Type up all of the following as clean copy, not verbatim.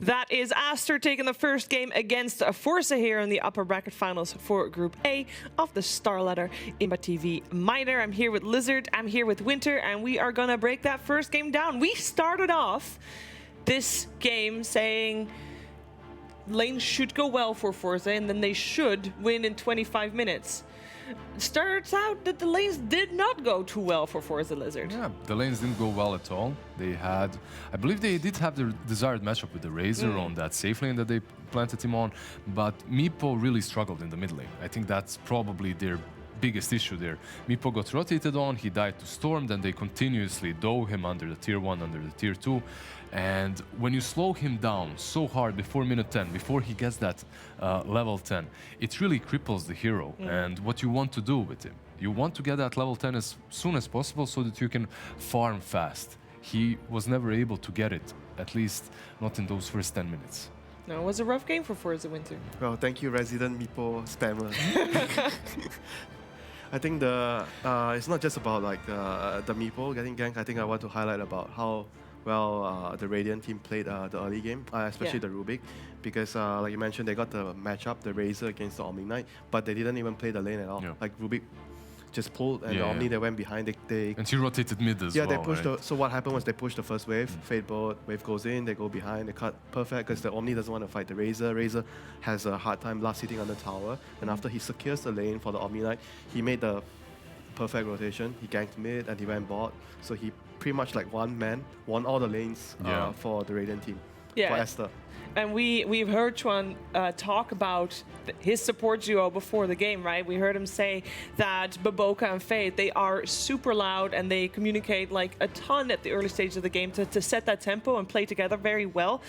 That is Aster taking the first game against forZe here in the upper bracket finals for Group A of the StarLadder ImbaTV Minor. I'm here with Lizard, I'm here with Winter, and we are gonna break that first game down. We started off this game saying lanes should go well for forZe, and then they should win in 25 minutes. Starts out that the lanes did not go too well for forZe Lizard. Yeah, the lanes didn't go well at all. They had, I believe they did have the desired matchup with the Razor on that safe lane that they planted him on, but Meepo really struggled in the mid lane. I think that's probably their biggest issue there. Meepo got rotated on, he died to Storm, then they continuously dove him under the tier 1, under the tier 2. And when you slow him down so hard before minute 10, before he gets that level 10, it really cripples the hero and what you want to do with him. You want to get that level 10 as soon as possible so that you can farm fast. He was never able to get it, at least not in those first 10 minutes. No, it was a rough game for forZe Winter. Well, thank you, resident Meepo spammer. I think it's not just about like the Meepo getting ganked. I think I want to highlight about how well the Radiant team played the early game, especially the Rubik, because like you mentioned, they got the matchup, the Razor against the Omni Knight, but they didn't even play the lane at all. Yeah. Like Rubik just pulled, and the Omni, they went behind. And he rotated mid as well. Yeah, they pushed. Right? So what happened was they pushed the first wave, fade both, wave goes in, they go behind, they cut perfect because the Omni doesn't want to fight the Razor. Razor has a hard time last hitting on the tower, and after he secures the lane for the Omni Knight, he made the perfect rotation. He ganked mid and he went bot, so he pretty much like one man won all the lanes for the Radiant team, for Aster. And we've heard ChYuan talk about his support duo before the game, right? We heard him say that BoBoKa and Hyde, they are super loud and they communicate like a ton at the early stages of the game to set that tempo and play together very well.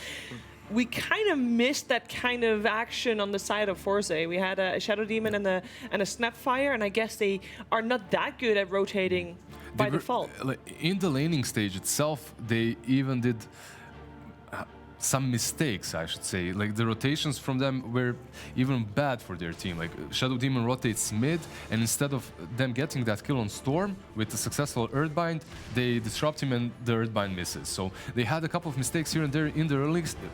We kind of missed that kind of action on the side of forZe. We had a Shadow Demon and a Snapfire, and I guess they are not that good at rotating by default. In the laning stage itself, they even did some mistakes, I should say. Like the rotations from them were even bad for their team. Like Shadow Demon rotates mid, and instead of them getting that kill on Storm with a successful Earthbind, they disrupt him and the Earthbind misses. So they had a couple of mistakes here and there in the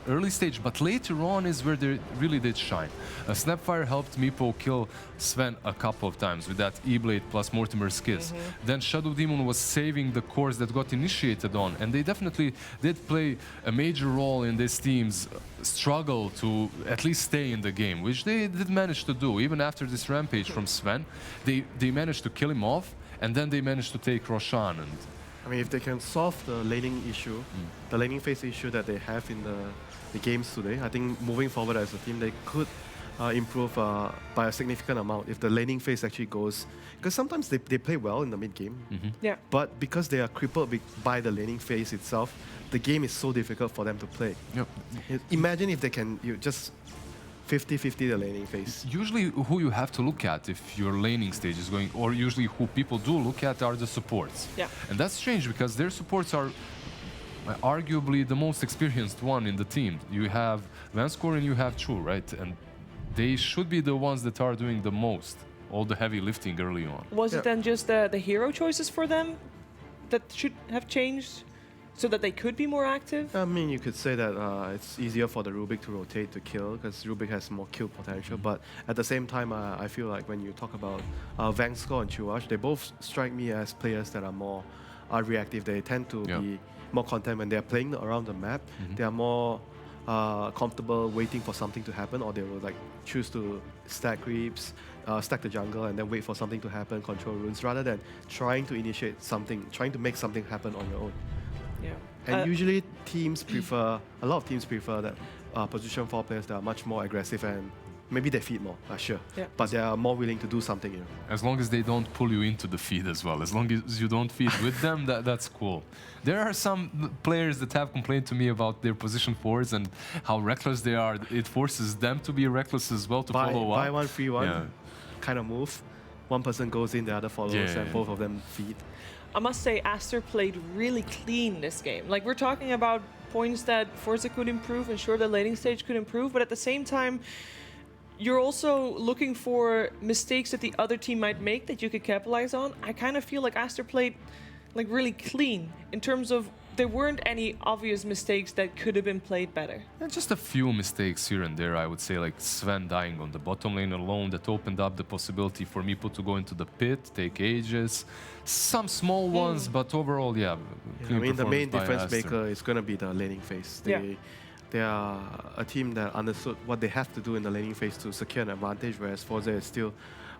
early stage, but later on is where they really did shine. Snapfire helped Meepo kill Sven a couple of times with that E-Blade plus Mortimer's Kiss. Then Shadow Demon was saving the cores that got initiated on, and they definitely did play a major role in this team's struggle to at least stay in the game, which they did manage to do. Even after this rampage from Sven, they managed to kill him off, and then they managed to take Roshan. And I mean, if they can solve the laning issue, the laning phase issue that they have in the games today, I think moving forward as a team, they could improve by a significant amount if the laning phase actually goes. Because sometimes they play well in the mid game, but because they are crippled by the laning phase itself, the game is so difficult for them to play. Imagine if they can just 50-50 the laning phase. Usually who you have to look at if your laning stage is going, or usually who people do look at, are the supports. And that's strange because their supports are arguably the most experienced one in the team. You have VANSKOR and you have Chu, right? And they should be the ones that are doing the most, all the heavy lifting early on. Was it then just the hero choices for them that should have changed so that they could be more active? I mean, you could say that it's easier for the Rubik to rotate to kill because Rubik has more kill potential. But at the same time, I feel like when you talk about VANSKOR and Chuvash, they both strike me as players that are more reactive. They tend to be more content when they're playing around the map. They are more comfortable waiting for something to happen, or they will like choose to stack creeps, stack the jungle, and then wait for something to happen, control runes, rather than trying to initiate something, trying to make something happen on your own. And usually a lot of teams prefer that position 4 players that are much more aggressive, and maybe they feed more, sure. But they are more willing to do something. As long as they don't pull you into the feed as well. As long as you don't feed with them, that's cool. There are some players that have complained to me about their position 4s and how reckless they are. It forces them to be reckless as well to follow up. Buy one, free one kind of move. One person goes in, the other follows, and both of them feed. I must say, Aster played really clean this game. Like, we're talking about points that forZe could improve, and sure, the laning stage could improve, but at the same time, you're also looking for mistakes that the other team might make that you could capitalize on. I kind of feel like Aster played like really clean in terms of there weren't any obvious mistakes that could have been played better. And just a few mistakes here and there, I would say, like Sven dying on the bottom lane alone, that opened up the possibility for Meepo to go into the pit, take ages. Some small ones, but overall, yeah. I mean, the main performance by difference Aster. maker is going to be the laning phase. They are a team that understood what they have to do in the laning phase to secure an advantage, whereas forZe is still,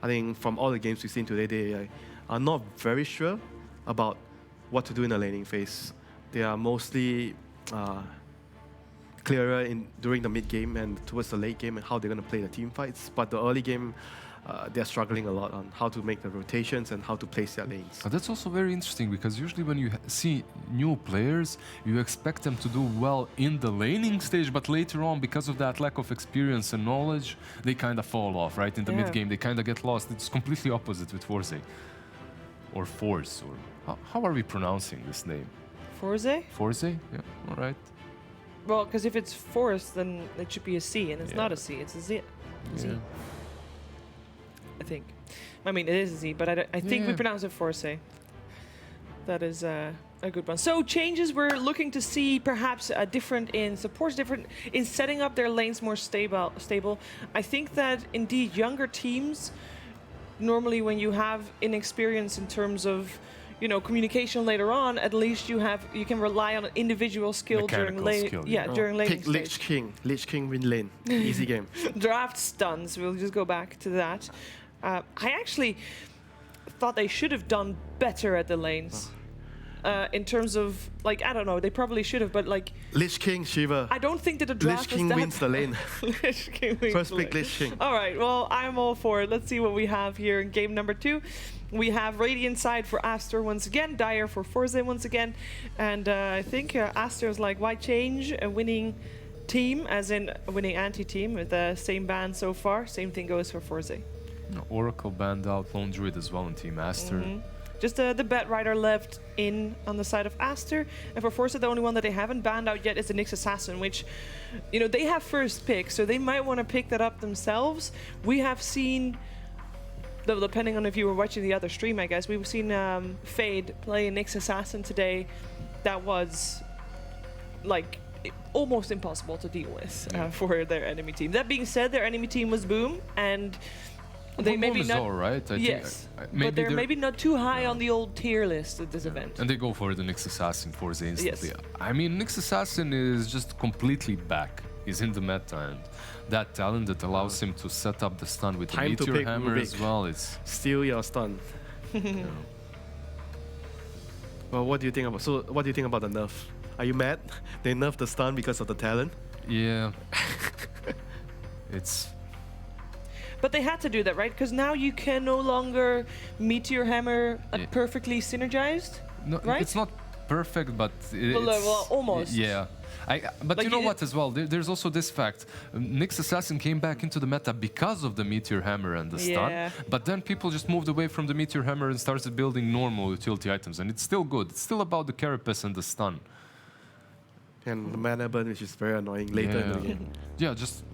I think, from all the games we've seen today, they are not very sure about what to do in the laning phase. They are mostly clearer during the mid game and towards the late game and how they're going to play the team fights. But the early game, they're struggling a lot on how to make the rotations and how to place their lanes. But that's also very interesting, because usually when you see new players, you expect them to do well in the laning stage, but later on, because of that lack of experience and knowledge, they kind of fall off, right? In the mid game, they kind of get lost. It's completely opposite with forZe. Or forZe, or how are we pronouncing this name? forZe? forZe? Yeah, all right. Well, because if it's force, then it should be a C, and it's not a C, it's a Z. Z. I think. I mean, it is a Z, but I think we pronounce it forZe. That is a good one. So changes, we're looking to see perhaps different in supports, different in setting up their lanes more stable. I think that indeed younger teams, normally when you have inexperience in terms of communication later on, at least you can rely on an individual skill during lane. During laning stage. Lich King win lane. Easy game. Draft stuns. We'll just go back to that. I actually thought they should have done better at the lanes. In terms of, like, I don't know, they probably should have, but like... Lich King, Shiva. I don't think that the draft Lich King wins the lane. Lich King wins First the pick lane. Lich King. All right, well, I'm all for it. Let's see what we have here in game number 2. We have Radiant side for Aster once again, Dire for forZe once again, and I think Aster's like, why change a winning team, as in a winning anti-team with the same ban so far. Same thing goes for forZe. Oracle banned out, Lone Druid as well in Team Aster. Just the Bet Rider left in on the side of Aster. And for forZe, the only one that they haven't banned out yet is the Nyx Assassin, which, they have first pick, so they might want to pick that up themselves. We have seen, though, depending on if you were watching the other stream, I guess, we've seen Fade play Nyx Assassin today. That was, like, almost impossible to deal with for their enemy team. That being said, their enemy team was Boom, and they maybe not all right. Yes, but they're maybe not too high on the old tier list at this event. And they go for the Nyx Assassin forZe instantly. Yes. I mean, Nyx Assassin is just completely back. He's in the meta, and that talent that allows him to set up the stun with the Time to Meteor pick Hammer Rubik. as well. It's Steal your stun. Well, what do you think about? So, what do you think about the nerf? Are you mad? They nerfed the stun because of the talent. yeah. It's But they had to do that, right? Because now you can no longer Meteor Hammer perfectly synergized, no, right? it's not perfect, but well, almost. Yeah. But Like you know what as well? There's also this fact. Nyx Assassin came back into the meta because of the Meteor Hammer and the stun. Yeah. But then people just moved away from the Meteor Hammer and started building normal utility items. And it's still good. It's still about the Carapace and the stun. And the mana burn, which is very annoying later in the game. Yeah, just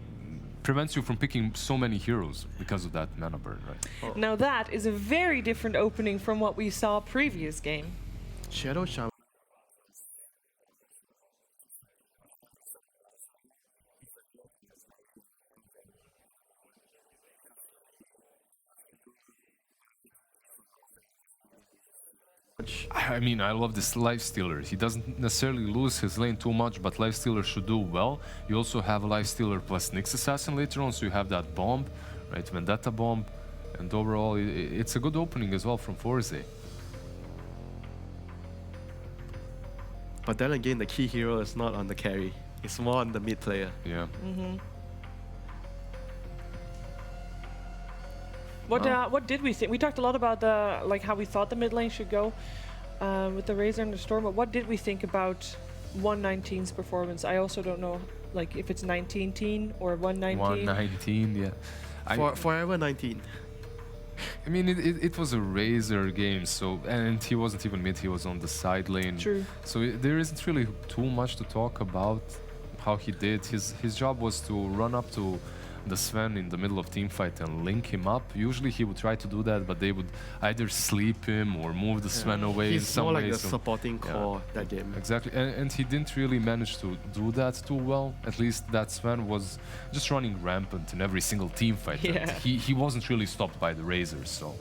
prevents you from picking so many heroes because of that mana burn, right? Now that is a very different opening from what we saw previous game. Shadow Shaman. I mean, I love this Lifestealer. He doesn't necessarily lose his lane too much, but Lifestealer should do well. You also have Lifestealer plus Nyx Assassin later on, so you have that bomb, right? Vendetta bomb. And overall, it's a good opening as well from forZe. But then again, the key hero is not on the carry. It's more on the mid player. Yeah. What did we think? We talked a lot about how we thought the mid lane should go with the Razor and the Storm. But what did we think about 119's performance? I also don't know, like, if it's 19-teen or 119. 119, yeah. Forever 19. I mean, it was a Razor game, so, and he wasn't even mid, he was on the side lane. True. So there isn't really too much to talk about how he did. His job was to run up to the Sven in the middle of team fight and link him up. Usually he would try to do that, but they would either sleep him or move the Sven away in He's some more way. like the so- supporting core that game. Exactly, and he didn't really manage to do that too well. At least that Sven was just running rampant in every single team fight. And Yeah. he wasn't really stopped by the Razors, so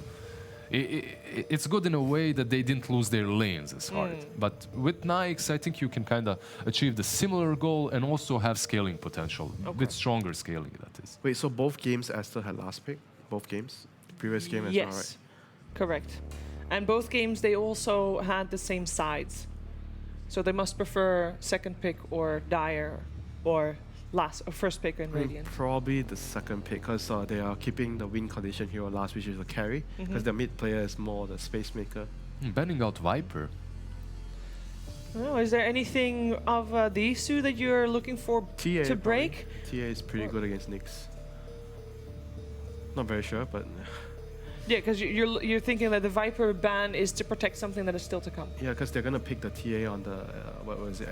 it's good in a way that they didn't lose their lanes as hard. But with Nikes, I think you can kind of achieve the similar goal and also have scaling potential, with stronger scaling, that is. Wait, so both games Aster had last pick? Both games? The previous game as well, right? Yes, correct. And both games, they also had the same sides. So they must prefer second pick or Dire or first pick in Radiant. Probably the second pick, because they are keeping the win condition hero last, which is the carry, because the mid player is more the space maker. Banning out Viper. Oh, is there anything of these two that you're looking for TA to break? probably. TA is pretty good against Nyx. Not very sure, but Yeah, because you're thinking that the Viper ban is to protect something that is still to come. yeah, because they're gonna pick the TA on the what was it,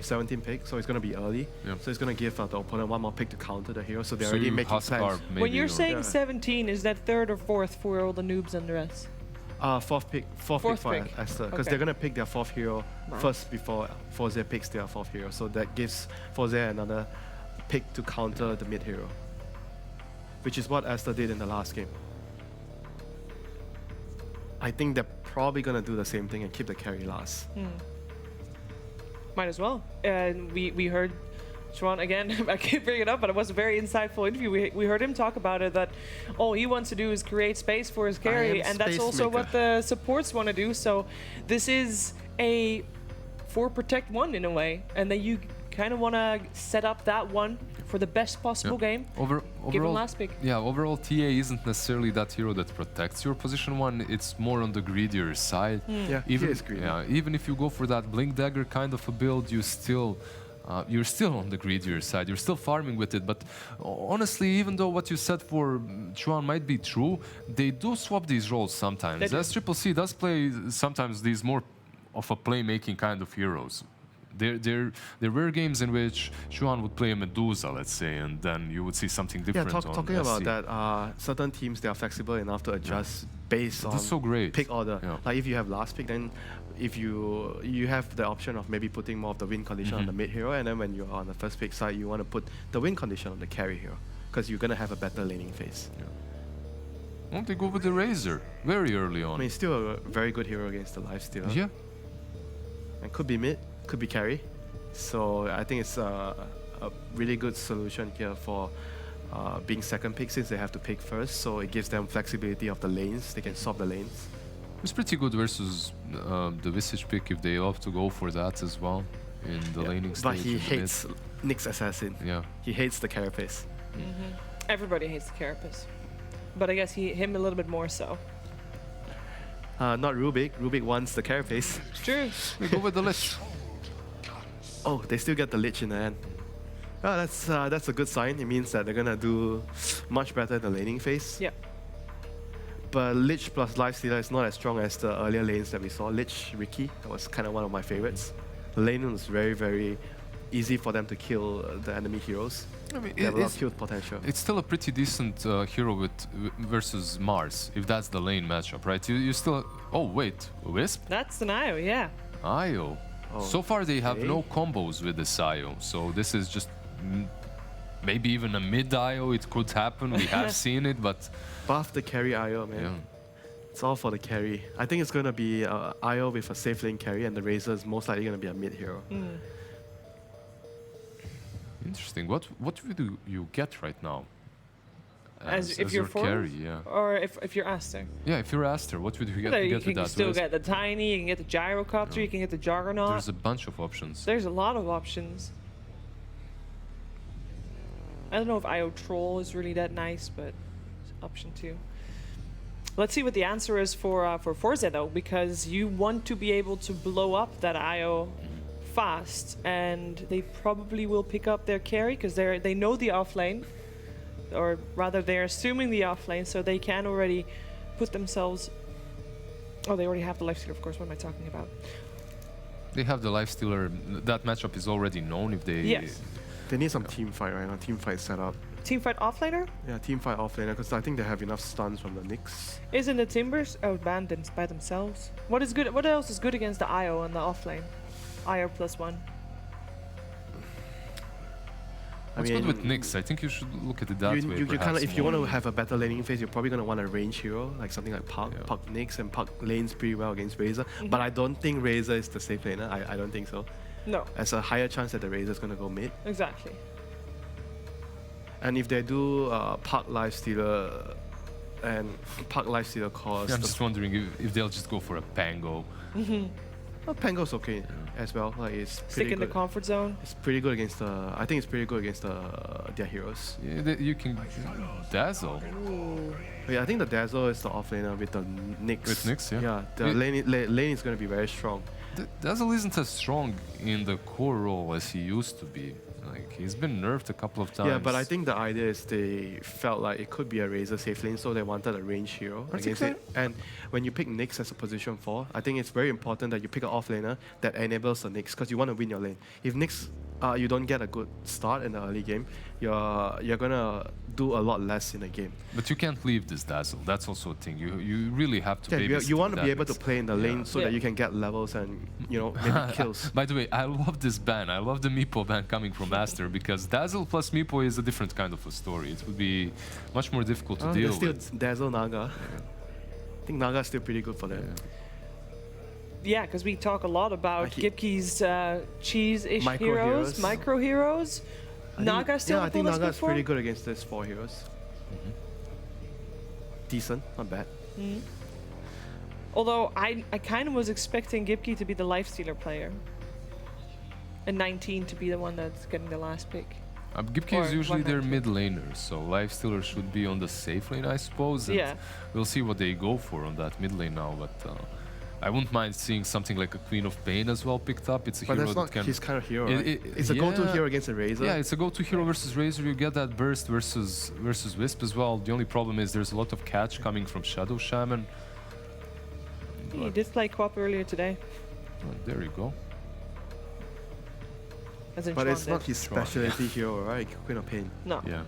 17 pick, so it's gonna be early. Yeah. So it's gonna give the opponent one more pick to counter the hero. So they're So already you making Huskar plans. maybe, When you're or- saying Yeah. 17, is that third or fourth for all the noobs under us? Fourth pick Fourth for pick. Aster, because Okay. they're gonna pick their fourth hero Wow. first before forZe picks their fourth hero. So that gives forZe another pick to counter the mid hero, which is what Aster did in the last game. I think they're probably gonna do the same thing and keep the carry last. Might as well. And we heard ChYuan again. I can't bring it up, but it was a very insightful interview. We heard him talk about it, that all he wants to do is create space for his carry, am and that's space also maker. what the supports want to do. So this is a 4 protect 1 in a way, and then you kind of want to set up that one for the best possible game. Over, Give him overall, last pick. yeah, overall TA isn't necessarily that hero that protects your position one. It's more on the greedier side. Yeah, Even he is greedy. yeah, even if you go for that blink dagger kind of a build, you're still on the greedier side. You're still farming with it. But honestly, even though what you said for ChYuan might be true, they do swap these roles sometimes. They do. Sccc does play sometimes these more of a playmaking kind of heroes. There were games in which ChYuan would play a Medusa, let's say, and then you would see something Yeah, different on talking about SC. that, certain teams, they are flexible enough to adjust based on That's so great. pick order. Yeah. Like if you have last pick, then if you have the option of maybe putting more of the win condition on the mid hero, and then when you're on the first pick side, you want to put the win condition on the carry hero, because you're going to have a better laning phase. Won't they go with the Razor very early on? I mean, still a very good hero against the lifestealer. Yeah. And could be mid, could be carry. So I think it's a really good solution here for being second pick, since they have to pick first. So it gives them flexibility of the lanes. They can swap the lanes. It's pretty good versus the Visage pick if they opt to go for that as well in the laning stage. But he in the mid. hates Nyx Assassin. Yeah. He hates the carapace. Everybody hates the Carapace, but I guess him a little bit more so. Not Rubik. Rubik wants the carapace. It's true. We go with the Lich. Oh, they still get the Lich in the end. Oh, that's a good sign. It means that they're gonna do much better in the laning phase. Yeah. But Lich plus Lifestealer is not as strong as the earlier lanes that we saw. Lich, Ricky, that was kind of one of my favorites. The lane was very, very easy for them to kill the enemy heroes. I mean, They have a lot of kill potential. it's still a pretty decent hero versus Mars, if that's the lane matchup, right? You still... Oh, wait. Wisp? That's an IO, yeah. Io. Oh, So far, they have okay. no combos with this Io, so this is just... maybe even a mid Io, it could happen. We have seen it, but... Buff the carry IO, man. Yeah. It's all for the carry. I think it's going to be IO with a safe lane carry, and the Razor is most likely going to be a mid hero. Interesting. What do you get right now? As if you're your fourth? carry, yeah. Or if you're Aster. Yeah, if you're Aster, what would you get, You get with can that? still Wisp? get the Tiny, you can get the Gyrocopter, you can get the Juggernaut. There's a bunch of options. There's a lot of options. I don't know if IO Troll is really that nice, but it's option 2. Let's see what the answer is for forZe though, because you want to be able to blow up that IO fast, and they probably will pick up their carry because they know the offlane, or rather they're assuming the offlane, so they can already put themselves. Oh, they already have the lifestealer, of course. What am I talking about? They have the Lifestealer. That matchup is already known if they... Yes. They need some team fight right now. Team fight setup. team fight offlaner? Yeah, team fight offlaner, because I think they have enough stuns from the Nyx. Isn't the Timbers abandoned by themselves? What is good? What else is good against the IO on the offlane? IO +1. What's good with Nyx? I think you should look at it that way. You kind perhaps of, if you more. want to have a better laning phase, you're probably going to want a range hero, like something like Puck. Yeah. Puck Nyx, and Puck lanes pretty well against Razor. But I don't think Razor is the safe laner. I don't think so. No, There's a higher chance that the Razor is going to go mid. exactly. And if they do Puck Lifestealer and Puck Lifestealer cost, I'm just wondering if they'll just go for a Pango. well, Pango's okay as well. Like it's Stick pretty in the good. comfort zone. It's pretty good against I think it's pretty good against their heroes. Yeah, you can dazzle. Yeah, I think the Dazzle is the offlaner with the Nyx. With Nyx, yeah. Yeah, the lane is going to be very strong. Dazzle isn't as strong in the core role as he used to be. Like he's been nerfed a couple of times. Yeah, but I think the idea is they felt like it could be a Razor safe lane, so they wanted a range hero against it. And when you pick Nyx as a position 4, I think it's very important that you pick an offlaner that enables the Nyx, because you want to win your lane. If Nyx, you don't get a good start in the early game, you're gonna do a lot less in the game. But you can't leave this Dazzle. That's also a thing. You really have to. Yeah, you want to be able to Nyx. play in the lane so that Yeah. you can get levels and maybe kills. By the way, I love this ban. I love the Meepo ban coming from Aster because Dazzle plus Meepo is a different kind of a story. It would be much more difficult to deal There's still with. Dazzle Naga. I think Naga is still pretty good for that. Yeah, because we talk a lot about Gibkiy's cheese-ish Micro heroes, heroes. micro heroes. Naga still I think the Naga is pretty good good against these 4 heroes. Decent, not bad. for? Although I kind of was expecting Gibkiy to be the lifestealer player. And 19 to be the one that's getting the last pick. Gibkiy is Or usually their 100. mid laner, so Lifestealer should be on the safe lane, I suppose. And Yeah. we'll see what they go for on that mid lane now, but I wouldn't mind seeing something like a Queen of Pain as well picked up. It's a But hero that's that not can... his kind of hero, It- right? it- It's a go-to yeah. hero against a Razor. Yeah, it's a go-to hero versus Razor. You get that burst versus Wisp as well. The only problem is there's a lot of catch coming from Shadow Shaman. He did play co-op earlier today. There you go. As in But Chuan it's not did. his specialty hero, right? Queen of Pain. No. Yeah.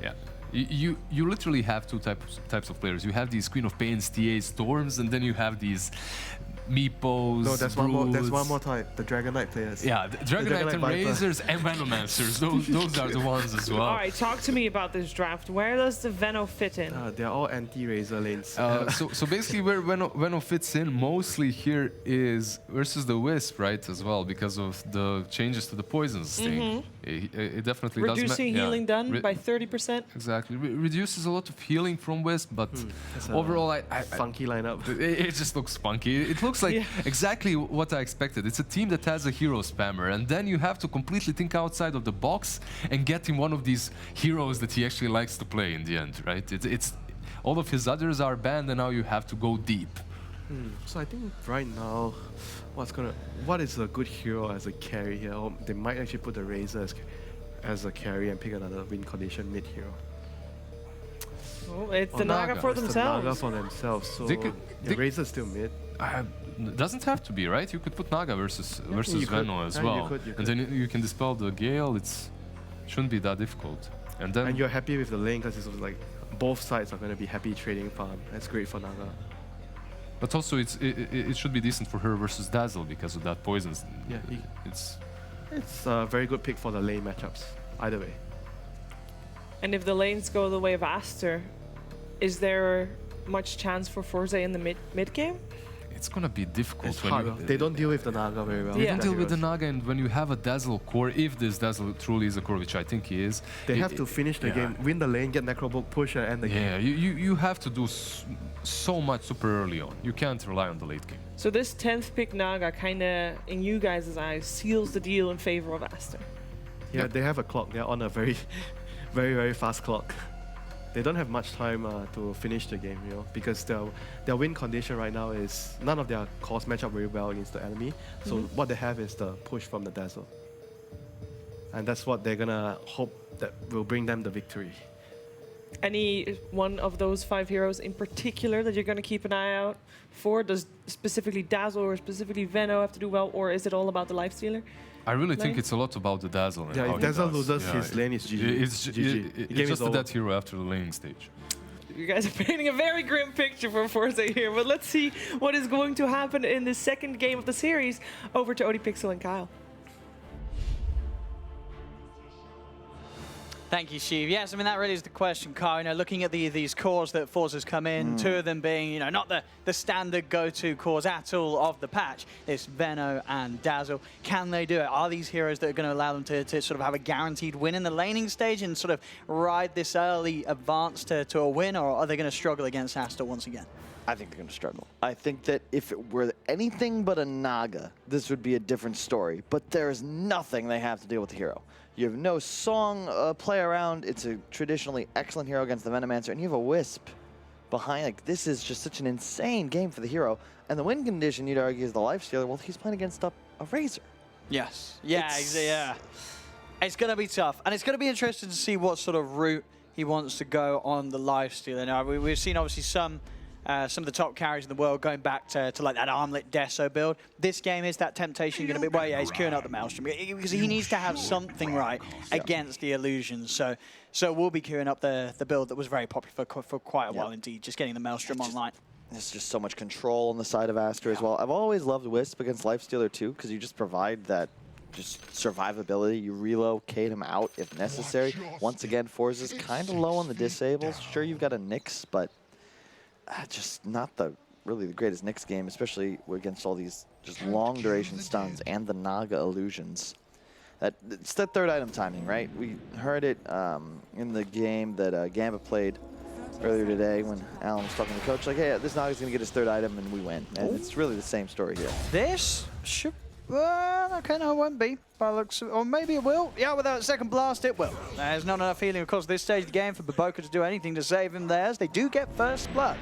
Yeah. You literally have two types of players. You have these Queen of Pains, TA Storms, and then you have these Meepos. No, that's one more. That's Broods. one more type. The Dragon Knight players. Yeah, the Dragon Knight and Viper. Razors and Venomancers. Those are the ones as well. All right, talk to me about this draft. Where does the Veno fit in? They're all anti-Razor lanes. So basically where Veno fits in mostly here is versus the Wisp, right, as well, because of the changes to the poisons thing. It definitely Reducing does... healing done by 30%. Exactly. Reduces a lot of healing from Wisp, but That's a overall funky lineup. it just looks funky. It looks like Yeah. exactly what I expected. It's a team that has a hero spammer, and then you have to completely think outside of the box and get him one of these heroes that he actually likes to play in the end, right? It's all of his others are banned, and now you have to go deep. So I think right now, what is a good hero as a carry here? Or they might actually put the Razor as a carry and pick another win condition mid hero. Oh, it's the Or Naga Naga. for It's the themselves. Naga for themselves. So They could- they- Razor's still mid. Doesn't have to be, right? You could put Naga versus you could. Veno as Yeah, you well, could. and then you can dispel the Gale. Shouldn't be that difficult. And then And you're happy with the lane because it's like both sides are going to be happy trading farm. That's great for Naga. But also, it should be decent for her versus Dazzle because of that poisons. Yeah, It's It's a very good pick for the lane matchups. Either way. And if the lanes go the way of Aster, is there much chance for forZe in the mid game? it's gonna be difficult It's when hard. They don't deal with the Naga very well. They Yeah. don't deal with the Naga, and when you have a Dazzle core, if this Dazzle truly is a core, which I think he is, They have to finish the yeah. game, win the lane, get Necrobook, push, and end the game. Yeah, you have to do so much super early on. You can't rely on the late game. So this 10th pick Naga kind of, in you guys' eyes, seals the deal in favor of Aster. Yeah, they have a clock. They're on a very, very fast clock. They don't have much time to finish the game, because their win condition right now is none of their cores match up very well against the enemy. So what they have is the push from the Dazzle. And that's what they're gonna hope that will bring them the victory. Any one of those 5 heroes in particular that you're going to keep an eye out for? Does specifically Dazzle or specifically Veno have to do well, or is it all about the lifestealer? I really think lane? it's a lot about the Dazzle. And Yeah, how if he Dazzle does. loses his lane, it's GG. It's GG. The game just is a over. dead hero after the laning stage. You guys are painting a very grim picture for forZe here, but let's see what is going to happen in the second game of the series. Over to ODPixel and Kyle. Thank you, Shiv. Yes, I mean, that really is the question, Kyle. You know, looking at these cores that forZe's come in, two of them being, you know, not the standard go-to cores at all of the patch. It's Veno and Dazzle. Can they do it? Are these heroes that are going to allow them to sort of have a guaranteed win in the laning stage and sort of ride this early advance to a win, or are they going to struggle against Aster once again? I think they're going to struggle. I think that if it were anything but a Naga, this would be a different story. But there is nothing they have to deal with the hero. You have no song play around. It's a traditionally excellent hero against the Venomancer, and you have a Wisp behind. Like, this is just such an insane game for the hero. And the win condition, you'd argue, is the Lifestealer. Well, he's playing against a Razor. Yes. Yeah, yeah. It's going to be tough. And it's going to be interesting to see what sort of route he wants to go on the Lifestealer. Now, we've seen, obviously, some of the top carries in the world going back to like that armlet Deso build. This game, is that temptation going to be? Well, yeah, he's queuing up the Maelstrom because he needs to have something right against the illusions. So we'll be queuing up the build that was very popular for quite a while indeed, just getting the Maelstrom online. There's just so much control on the side of Aster as well. I've always loved Wisp against Lifestealer too, because you just provide that just survivability. You relocate him out if necessary. Once again, forZe's kind of low on the disables. Sure, you've got a Nyx, but just not really the greatest Nyx game, especially against all these just long duration stuns and the Naga illusions. It's that third item timing, right? We heard it in the game that Gambit played earlier today when Alan was talking to the coach, like, hey, this Naga's going to get his third item and we win. And it's really the same story here. This should... okay, no, it won't be. By looks, or maybe it will. Yeah, without second blast, it will. There's not enough healing, of course, at this stage of the game for BoBoKa to do anything to save him there. They do get first blood.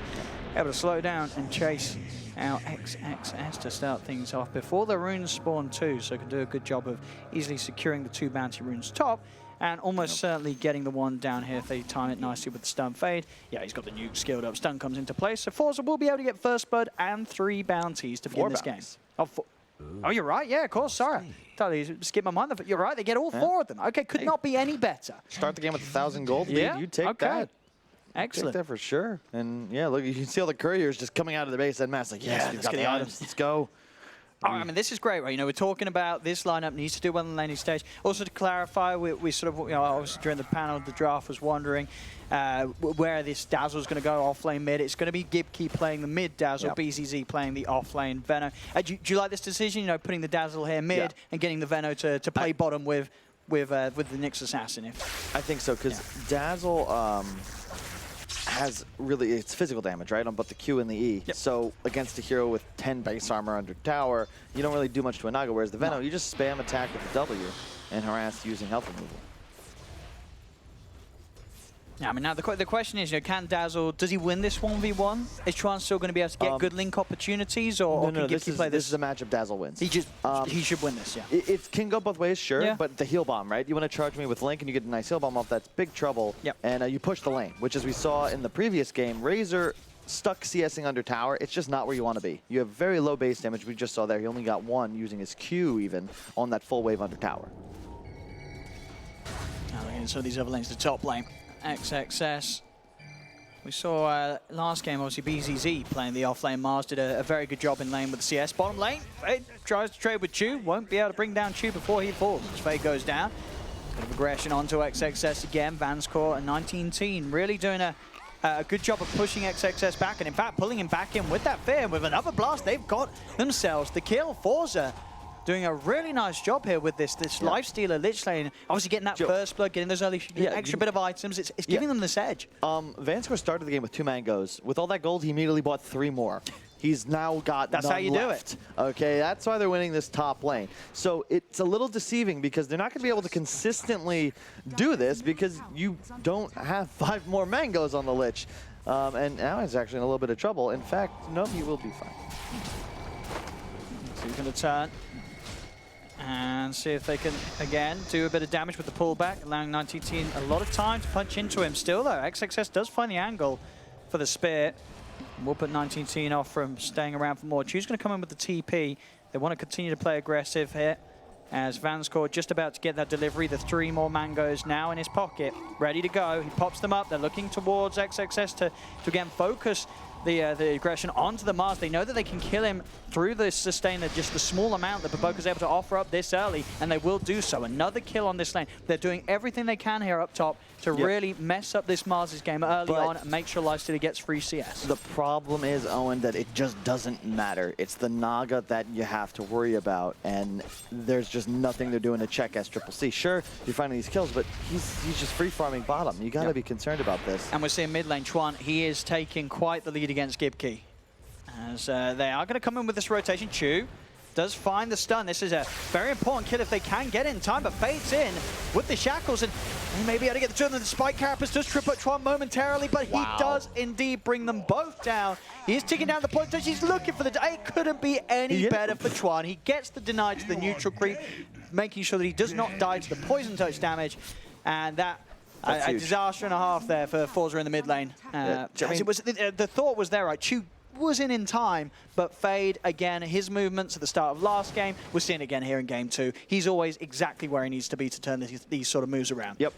Able to slow down and chase out XXS to start things off before the runes spawn too, so can do a good job of easily securing the 2 bounty runes top and almost certainly getting the one down here if they time it nicely with the stun fade. Yeah, he's got the nuke skilled up. Stun comes into place, so forZe will be able to get first blood and 3 bounties to begin this game. Oh, you're right. Yeah, of course. Sorry. Totally skipped my mind. You're right. They get all 4 of them. Okay, could not be any better. Start the game with 1,000 gold. Yeah, you take that. Excellent. Take that for sure. And yeah, look, you can see all the couriers just coming out of the base en masse. Like, yes, we've got the items. Let's go. Oh, I mean, this is great, right? You know, we're talking about this lineup needs to do well on the laning stage. Also, to clarify, we sort of, you know, obviously during the panel, the draft was wondering where this Dazzle is going to go off lane mid. It's going to be Gibkiy playing the mid Dazzle, BZZ playing the off lane Veno. Do you like this decision? You know, putting the Dazzle here mid and getting the Veno to play bottom with the Nyx Assassin. I think so, because Dazzle has really, it's physical damage, right, on both the Q and the E. So against a hero with 10 base armor under tower, you don't really do much to a Naga, whereas the Veno, you just spam attack with the W and harass using health removal. Yeah, I mean, now the question is, you know, can Dazzle, does he win this 1v1? Is ChYuan still going to be able to get good link opportunities, or can Gibkiy play this? This is a matchup Dazzle wins. He should win this, yeah. It can go both ways, sure, but the heal bomb, right? You want to charge me with Link and you get a nice heal bomb off, that's big trouble. And you push the lane, which as we saw in the previous game, Razor stuck CSing under tower. It's just not where you want to be. You have very low base damage. We just saw there. He only got 1 using his Q even on that full wave under tower. Now looking at some of these other lanes, the top lane. XXS. We saw last game, obviously, BZZ playing the offlane. MoOz did a very good job in lane with the CS. Bottom lane, Fade tries to trade with Chu. Won't be able to bring down Chu before he falls. Fade goes down. Bit of aggression onto XXS again. VANSKOR and 19 really doing a good job of pushing XXS back, and in fact pulling him back in with that fear. With another blast, they've got themselves the kill. forZe doing a really nice job here with this Lifestealer Lich Lane. Obviously getting that first blood, getting those early extra bit of items. It's giving them this edge. VANSKOR started the game with 2 mangoes. With all that gold, he immediately bought 3 more. He's now got That's none how you left. do it. Okay, that's why they're winning this top lane. So it's a little deceiving because they're not going to be able to consistently do this because you don't have 5 more mangoes on the Lich. And now he's actually in a little bit of trouble. In fact, no, he will be fine. So he's going to turn and see if they can, again, do a bit of damage with the pullback, allowing 19 a lot of time to punch into him. Still, though, XXS does find the angle for the spear. We'll put 19 off from staying around for more. Chu's going to come in with the TP. They want to continue to play aggressive here. as VANSKOR just about to get that delivery. The 3 more mangoes now in his pocket, ready to go. He pops them up. They're looking towards XXS to again focus the aggression onto the Mars. They know that they can kill him through the sustainer, just the small amount that BoBoKa's able to offer up this early, and they will do so. Another kill on this lane. They're doing everything they can here up top to really mess up this Mars' game early on and make sure LifeStealer gets free CS. The problem is, Owen, that it just doesn't matter. It's the Naga that you have to worry about, and there's just nothing they're doing to check Sccc. Sure, you're finding these kills, but he's just free farming bottom. You gotta be concerned about this. And we're seeing mid lane, ChYuan, he is taking quite the lead against Gibkiy. As they are going to come in with this rotation. Chu does find the stun. This is a very important kill if they can get it in time, but fades in with the shackles, and he may be able to get the turn. The spike carapace does trip up ChYuan momentarily, but he does indeed bring them both down. He is taking down the point. He's looking for the... It couldn't be any better for ChYuan. He gets the deny to the neutral creep, making sure that he does not die to the poison touch damage, and that... A disaster and a half there for forZe in the mid lane. It was, the thought was there, right? Chu was in time, but Fade, again, his movements at the start of last game, we're seeing again here in game 2. He's always exactly where he needs to be to turn these sort of moves around. Yep.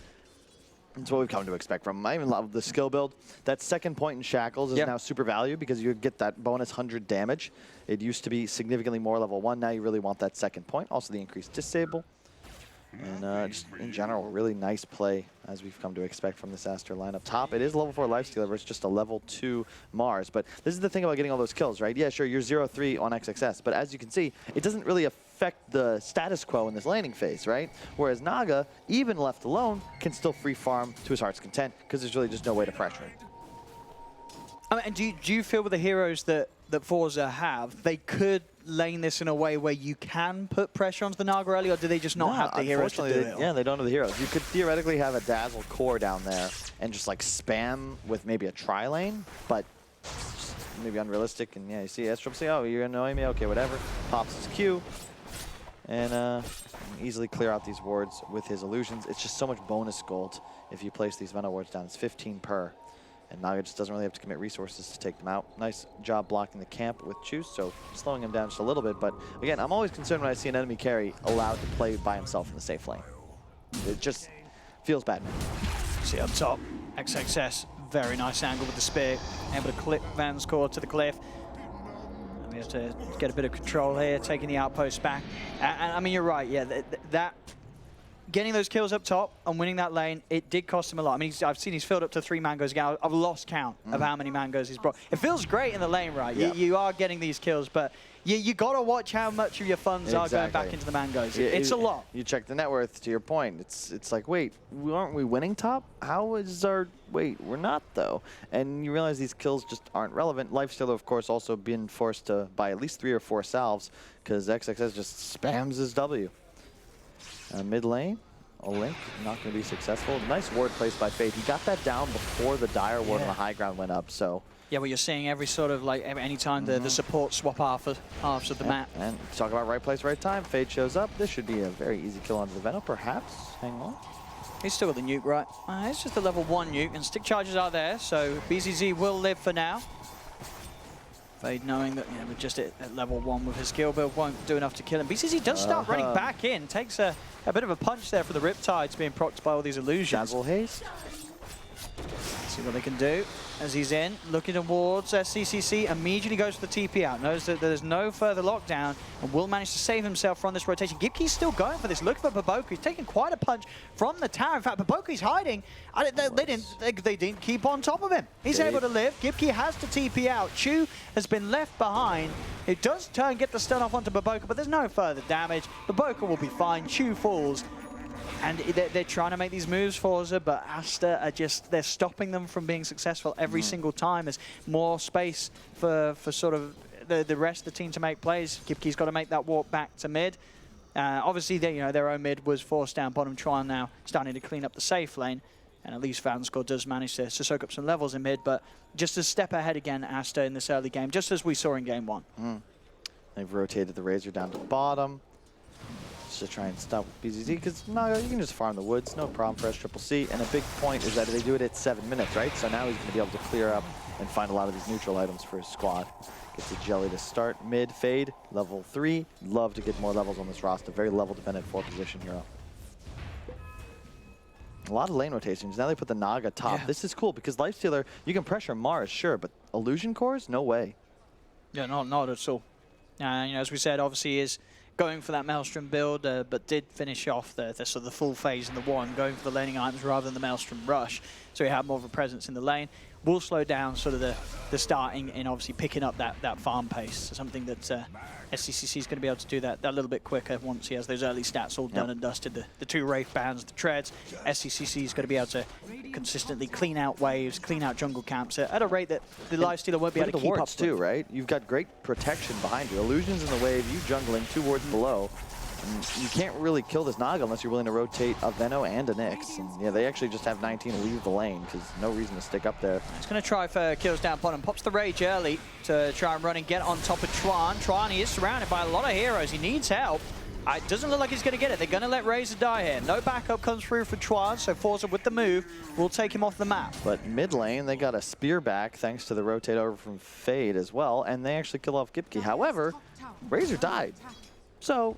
That's what we've come to expect from him. I even love the skill build. That second point in Shackles is now super valued because you get that bonus 100 damage. It used to be significantly more level 1. Now you really want that second point. Also the increased disable. And just in general, really nice play as we've come to expect from this Aster lineup. Top, it is level 4 lifestealer versus just a level 2 Mars. But this is the thing about getting all those kills, right? Yeah, sure, you're 0-3 on XXS, but as you can see, it doesn't really affect the status quo in this laning phase, right? Whereas Naga, even left alone, can still free farm to his heart's content because there's really just no way to pressure him. And do you feel with the heroes that forZe have, they could lane this in a way where you can put pressure onto the Naga early, or do they just not have the heroes to do it? Yeah, they don't have the heroes. You could theoretically have a Dazzle core down there and just like spam with maybe a tri-lane, but maybe unrealistic. And yeah, you see Estrum say, oh, you're annoying me? Okay, whatever. Pops his Q. And easily clear out these wards with his illusions. It's just so much bonus gold if you place these Venom wards down. It's 15 per. And Naga just doesn't really have to commit resources to take them out. Nice job blocking the camp with Chu, so slowing him down just a little bit. But again, I'm always concerned when I see an enemy carry allowed to play by himself in the safe lane. It just feels bad. See up top, XXS, very nice angle with the spear, able to clip VANSKOR to the cliff. And we have to get a bit of control here, taking the outpost back. And I mean, you're right, yeah, that getting those kills up top and winning that lane, it did cost him a lot. I mean, I've seen he's filled up to 3 mangoes again. I've lost count of how many mangoes he's brought. It feels great in the lane, right? Yeah. You are getting these kills, but you got to watch how much of your funds are going back into the mangoes. It's a lot. You check the net worth, to your point. It's like, wait, aren't we winning top? How is our... Wait, we're not, though. And you realize these kills just aren't relevant. Lifestealer, of course, also been forced to buy at least 3 or 4 salves because XXS just spams his W. Mid lane, a Limmp, not going to be successful. Nice ward placed by Fade. He got that down before the dire ward on the high ground went up, so... Yeah, well, you're seeing every sort of, like, any time the support swap halves of the map. And talk about right place, right time. Fade shows up. This should be a very easy kill onto the Venom, perhaps. Hang on. He's still got the nuke, right? It's just the level 1 nuke, and stick charges are there, so BZZ will live for now. Fade knowing that, we're just at level 1 with his skill build won't do enough to kill him. BZZ does start running back in, takes a bit of a punch there for the Riptides being procced by all these illusions. Dazzle haste. See what they can do as he's in, looking towards Sccc, immediately goes for the TP out, knows that there's no further lockdown, and will manage to save himself from this rotation. Gibkiy's still going for this, looking for BoBoKa. He's taking quite a punch from the tower. In fact, BoBoKa's hiding. They didn't keep on top of him. He's able to live. Gibkiy has to TP out. Chu has been left behind. It does turn, get the stun off onto BoBoKa, but there's no further damage. BoBoKa will be fine. Chu falls. And they're trying to make these moves for forZe, but Aster are just, they're stopping them from being successful every single time. There's more space for sort of the rest of the team to make plays. Gibkiy's got to make that walk back to mid. Obviously, their own mid was forced down. Bottom ChYuan now starting to clean up the safe lane. And at least VANSKOR does manage to soak up some levels in mid, but just a step ahead again, Aster, in this early game, just as we saw in game 1. They've rotated the Razor down to the bottom. To try and stop BZZ, because Naga, you can just farm the woods, no problem for Sccc. And a big point is that they do it at 7 minutes, right? So now he's going to be able to clear up and find a lot of these neutral items for his squad. Gets a Jelly to start. Mid, Fade, level 3. Love to get more levels on this roster. Very level-dependent 4-position hero. A lot of lane rotations. Now they put the Naga top. Yeah. This is cool because Lifestealer, you can pressure Mars, sure, but Illusion Cores? No way. Yeah, not at all. You know, as we said, obviously is going for that Maelstrom build, but did finish off the sort of the full phase in the 1, going for the laning items rather than the Maelstrom rush. So he had more of a presence in the lane. Will slow down sort of the starting and obviously picking up that farm pace. Something that Sccc is going to be able to do that a little bit quicker once he has those early stats all done and dusted. The 2 Wraith Bands, the Treads. Sccc is going to be able to consistently clean out waves, clean out jungle camps at a rate that the Lifestealer won't be able to keep up too, with. right? You've got great protection behind you. Illusions in the wave, you jungling 2 wards below. And you can't really kill this Naga unless you're willing to rotate a Veno and a Nyx. And yeah, they actually just have 19 to leave the lane because no reason to stick up there. He's going to try for kills down bottom. Pops the Rage early to try and run and get on top of ChYuan. ChYuan, he is surrounded by a lot of heroes. He needs help. It doesn't look like he's going to get it. They're going to let Razor die here. No backup comes through for ChYuan, so forZe with the move will take him off the map. But mid lane, they got a spear back thanks to the rotate over from Fade as well, and they actually kill off Gibkiy. However, Razor died. So,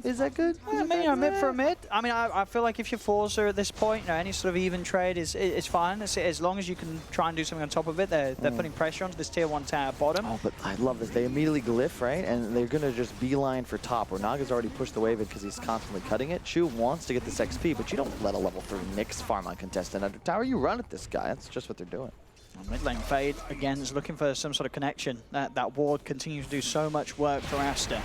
is that good? I mean, you know, mid for a mid. I mean, I feel like if you're forZe at this point, you know, any sort of even trade is fine. As long as you can try and do something on top of it. They're putting pressure onto this tier 1 tower bottom. Oh, but I love this. They immediately glyph, right? And they're going to just beeline for top, where Naga's already pushed the wave in because he's constantly cutting it. Chu wants to get this XP, but you don't let a level 3 Nyx farm on contestant under tower. You run at this guy. That's just what they're doing. Mid lane Fade, again, is looking for some sort of connection. That ward continues to do so much work for Aster.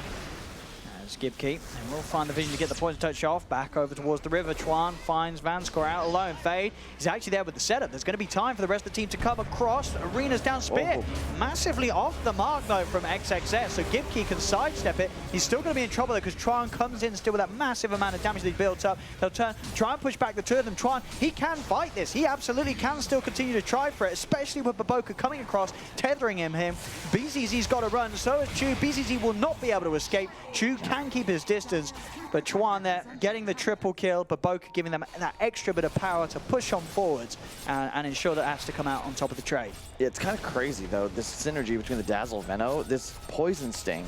Gibkiy, and will find the vision to get the point to touch off. Back over towards the river. ChYuan finds VANSKOR out alone. Fade, he's actually there with the setup. There's going to be time for the rest of the team to come across. Arena's down spear. Massively off the mark though from XXS, so Gibkiy can sidestep it. He's still going to be in trouble though because ChYuan comes in still with that massive amount of damage that he built up. They'll try and push back the 2 of them. ChYuan, he can fight this. He absolutely can still continue to try for it, especially with BoBoKa coming across, tethering him. BZZ's got to run, so is Chu. BZZ will not be able to escape. Chu can keep his distance, but ChYuan there getting the triple kill, BoBoKa giving them that extra bit of power to push on forwards and ensure that Aster come out on top of the trade. Yeah, it's kind of crazy though, this synergy between the Dazzle Veno, this Poison Sting,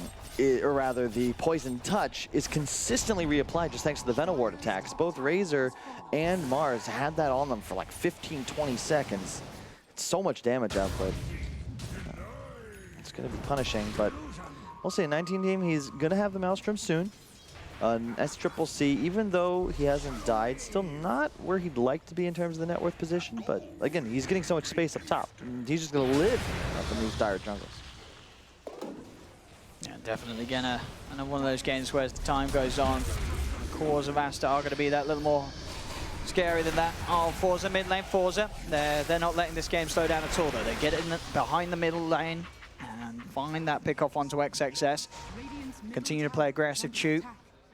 or rather the Poison Touch, is consistently reapplied just thanks to the Veno ward attacks. Both Razor and Mars had that on them for like 15-20 seconds. It's so much damage output. It's going to be punishing, but we'll see. A 19 team, he's going to have the Maelstrom soon. Sccc, even though he hasn't died, still not where he'd like to be in terms of the net worth position. But again, he's getting so much space up top. He's just going to live up in these dire jungles. Yeah, definitely gonna one of those games where as the time goes on, the cores of Aster are going to be that little more scary than that. Oh, forZe, mid lane forZe. They're not letting this game slow down at all though. They get it behind the middle lane and find that pick off onto XXS. Continue to play aggressive. Chu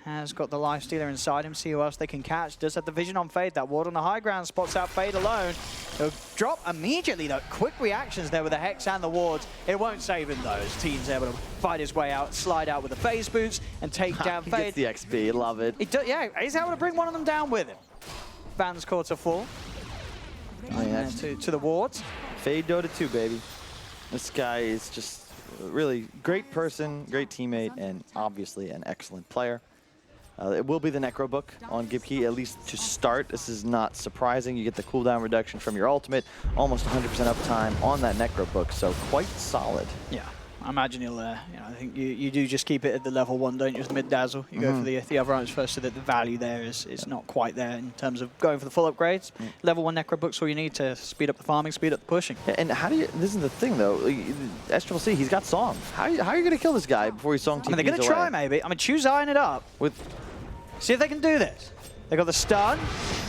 has got the Lifestealer inside him. See who else they can catch. Does have the vision on Fade. That ward on the high ground spots out Fade alone. He'll drop immediately though. Quick reactions there with the Hex and the wards. It won't save him though. His team's able to fight his way out, slide out with the phase boots and take down He Fade. gets the XP, love it. Yeah, he's able to bring one of them down with him. VANSKOR to full. To the wards. Fade Dota 2, baby. This guy is just really great person, great teammate, and obviously an excellent player. It will be the Necro book on Gibkiy, at least to start. This is not surprising. You get the cooldown reduction from your ultimate, almost 100% uptime on that Necro book, so quite solid. Yeah, I imagine you'll, I think you do just keep it at the level 1, don't you, with mid-dazzle. You go for the other items first so that the value there is not quite there in terms of going for the full upgrades. Level 1 Necro book's all you need to speed up the farming, speed up the pushing. And how do you, this is the thing though, SCCC, he's got Song. How are you going to kill this guy before he Song TPs I mean, they're going to try maybe. I mean, Chu's eyeing it up. See if they can do this. They got the stun.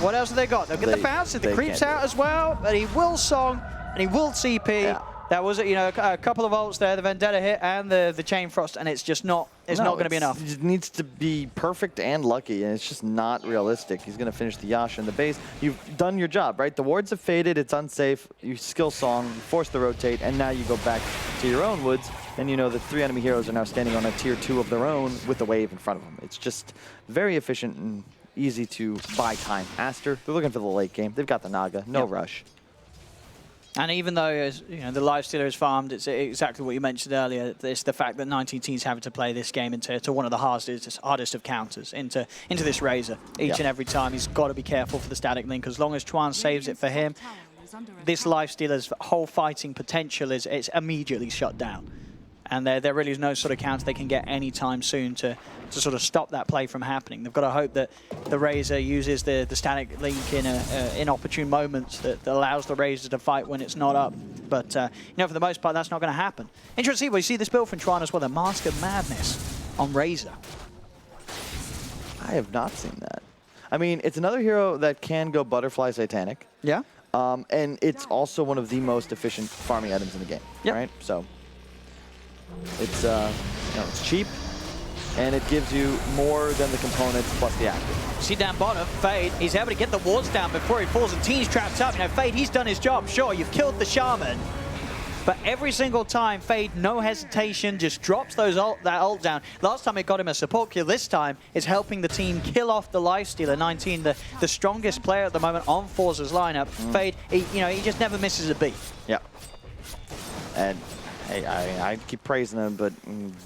What else have they got? They'll get the bounce. The creeps out as well. But he will Song and he will TP. Yeah. That was, a couple of ults there. The Vendetta hit and the Chain Frost, and it's just not. It's not going to be enough. It needs to be perfect and lucky, and it's just not realistic. He's going to finish the Yasha in the base. You've done your job, right? The wards have faded. It's unsafe. You skill Song, you force the rotate, and now you go back to your own woods. And you know the 3 enemy heroes are now standing on a tier 2 of their own with the wave in front of them. It's just very efficient and easy to buy time. Aster, they're looking for the late game. They've got the Naga, no rush. And even though you know, the Lifestealer is farmed, it's exactly what you mentioned earlier. It's the fact that 19 teams having to play this game into one of the hardest of counters, into this Razor. Each and every time, he's got to be careful for the static link. As long as ChYuan saves it for him, this Lifestealer's whole fighting potential it's immediately shut down. And there really is no sort of counter they can get anytime soon to sort of stop that play from happening. They've got to hope that the Razor uses the static link in inopportune moments that allows the Razor to fight when it's not up. But you know, for the most part, that's not going to happen. Interesting, we see this build from ChYuan as well, the Mask of Madness on Razor. I have not seen that. I mean, it's another hero that can go Butterfly Satanic. Yeah. And it's also one of the most efficient farming items in the game, right? So it's you know, it's cheap, and it gives you more than the components plus the active. See down bottom, FaZe, he's able to get the wards down before he falls, and T's trapped up. You know, FaZe, he's done his job. Sure, you've killed the Shaman, but every single time, FaZe, no hesitation, just drops that ult down. Last time it got him a support kill, this time it's helping the team kill off the Lifestealer. 19, the strongest player at the moment on forZe's lineup. FaZe, you know, he just never misses a beat. Yeah. And hey, I keep praising him, but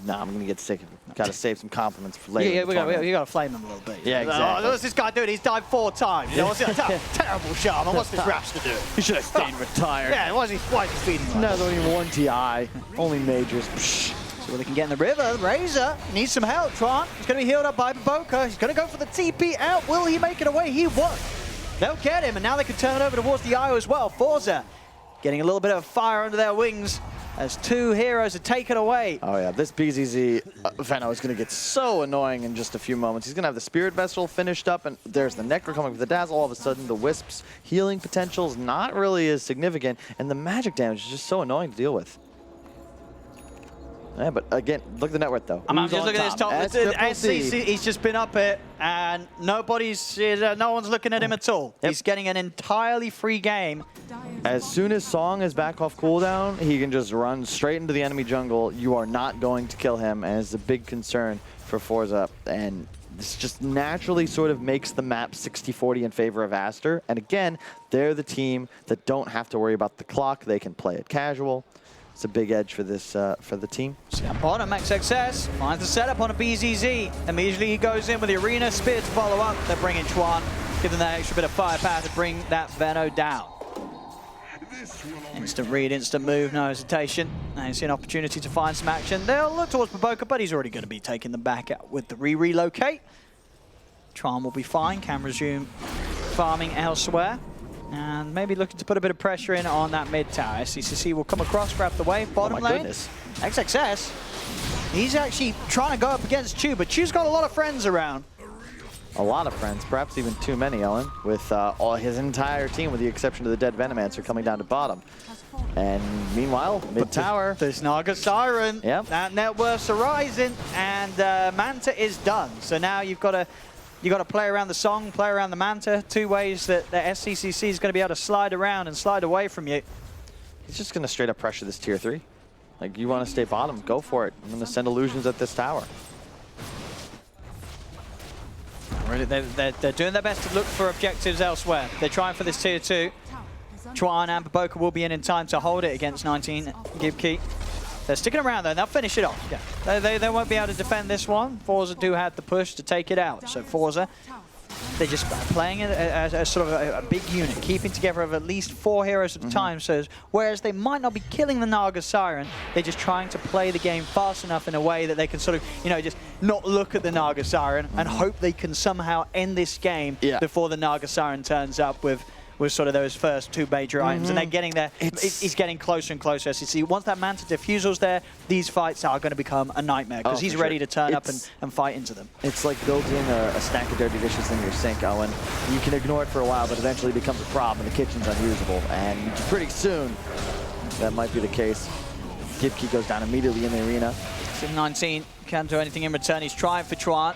nah, I'm going to get sick of it. Got to save some compliments for later. Yeah, we got to flame him a little bit. Yeah, exactly. Oh, what's this guy doing? He's died 4 times. You know, what's terrible Shaman. What's this Raps to do? He should have stayed retired. Yeah, why is he feeding him? No, don't even 1 TI. Only majors. So what they can get in the river. Razor needs some help. Tron is going to be healed up by BoBoKa. He's going to go for the TP out. Will he make it away? He won't. They'll get him, and now they can turn it over towards the IO as well. forZe getting a little bit of fire under their wings as 2 heroes are taken away. Oh yeah, this BZZ Veno is going to get so annoying in just a few moments. He's going to have the Spirit Vessel finished up, and there's the Necro coming with the Dazzle. All of a sudden, the Wisp's healing potential is not really as significant, and the magic damage is just so annoying to deal with. Yeah, but again, look at the net worth though. I'm just looking at this top. SCC, he's just been up it, and no one's looking at him at all. He's getting an entirely free game. As soon as Song is back off cooldown, he can just run straight into the enemy jungle. You are not going to kill him, and it's a big concern for forZe. And this just naturally sort of makes the map 60-40 in favor of Aster. And again, they're the team that don't have to worry about the clock. They can play it casual. It's a big edge for this for the team. Bottom, Max Success finds the setup on a BZZ. Immediately he goes in with the Arena Spear to follow up. They're bringing ChYuan, give them that extra bit of firepower to bring that Veno down. Instant read, instant move, no hesitation. Now you see an opportunity to find some action. They'll look towards BoBoKa, but he's already going to be taking them back out with the relocate. ChYuan will be fine, can resume farming elsewhere. And maybe looking to put a bit of pressure in on that mid tower. Sccc will come across, grab the wave, bottom lane. Goodness. XXS, he's actually trying to go up against Chu, but Chu's got a lot of friends around. A lot of friends, perhaps even too many, Ellen, with all his entire team, with the exception of the dead Venomancer, coming down to bottom. And meanwhile, mid-tower. There's Naga Siren. Yep. That net worth's arising, and Manta is done. So now you've got to play around the Song, play around the Manta. 2 ways that the SCCC is going to be able to slide around and slide away from you. He's just going to straight up pressure this tier 3. Like, you want to stay bottom, go for it. I'm going to send illusions at this tower. Really, they're doing their best to look for objectives elsewhere. They're trying for this tier 2. ChYuan and BoBoKa will be in time to hold it against 19 Gibkiy. They're sticking around though, and they'll finish it off. Yeah. They won't be able to defend this one. forZe do have the push to take it out. So forZe, they're just playing it as a sort of a big unit, keeping together of at least 4 heroes at a time. So whereas they might not be killing the Naga Siren, they're just trying to play the game fast enough in a way that they can sort of, you know, just not look at the Naga Siren and hope they can somehow end this game before the Naga Siren turns up with sort of those first 2 major items, and they're getting there. It's getting closer and closer, as you see. Once that Manta Diffusal's there, these fights are going to become a nightmare, because he's ready to turn up and fight into them. It's like building a stack of dirty dishes in your sink, Owen. You can ignore it for a while, but eventually it becomes a problem, and the kitchen's unusable. And pretty soon, that might be the case. Gibkiy goes down immediately in the arena. 19 can't do anything in return. He's trying for ChYuan.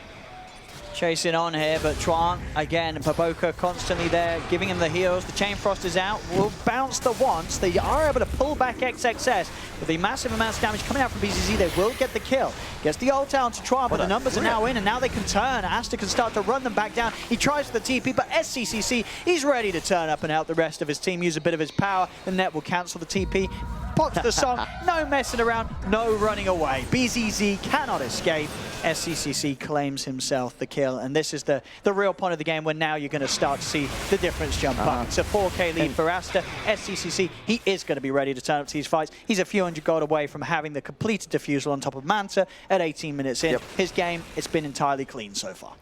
chasing on here, but ChYuan, again, BoBoKa constantly there, giving him the heals. The Chain Frost is out, will bounce the once. They are able to pull back XXS with the massive amounts of damage coming out from BZZ. They will get the kill. Gets the ult down to ChYuan, but the numbers are now in, and now they can turn. Aster can start to run them back down. He tries for the TP, but Sccc, he's ready to turn up and help the rest of his team use a bit of his power. The net will cancel the TP. Pops the song, no messing around, no running away. BZZ cannot escape. Sccc claims himself the kill, and this is the real point of the game where now you're going to start to see the difference jump up. It's a 4K lead for Aster. Sccc, he is going to be ready to turn up to these fights. He's a few hundred gold away from having the completed defusal on top of Manta at 18 minutes in. Yep. His game, it's been entirely clean so far.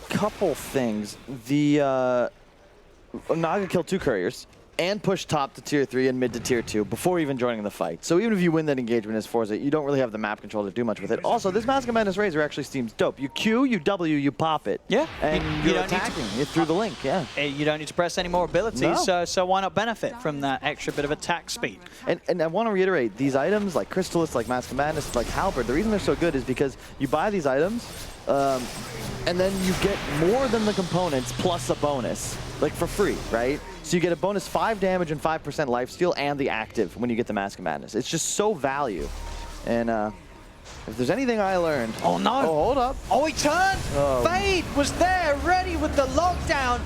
Couple things. The Naga killed 2 couriers and pushed top to tier 3 and mid to tier 2 before even joining the fight. So even if you win that engagement as forZe, you don't really have the map control to do much with it. Also, this Mask of Madness Razor actually seems dope. You Q, you W, you pop it. Yeah. And you you're don't attacking it through the link, yeah. You don't need to press any more abilities, so why not benefit from that extra bit of attack speed? And I want to reiterate, these items like Crystallis, like Mask of Madness, like Halberd, the reason they're so good is because you buy these items, and then you get more than the components plus a bonus, like for free, right? So you get a bonus 5 damage and 5% lifesteal and the active when you get the Mask of Madness. It's just so value. And if there's anything I learned... Oh no! Oh, hold up. Oh, he turned! Fade was there, ready with the lockdown.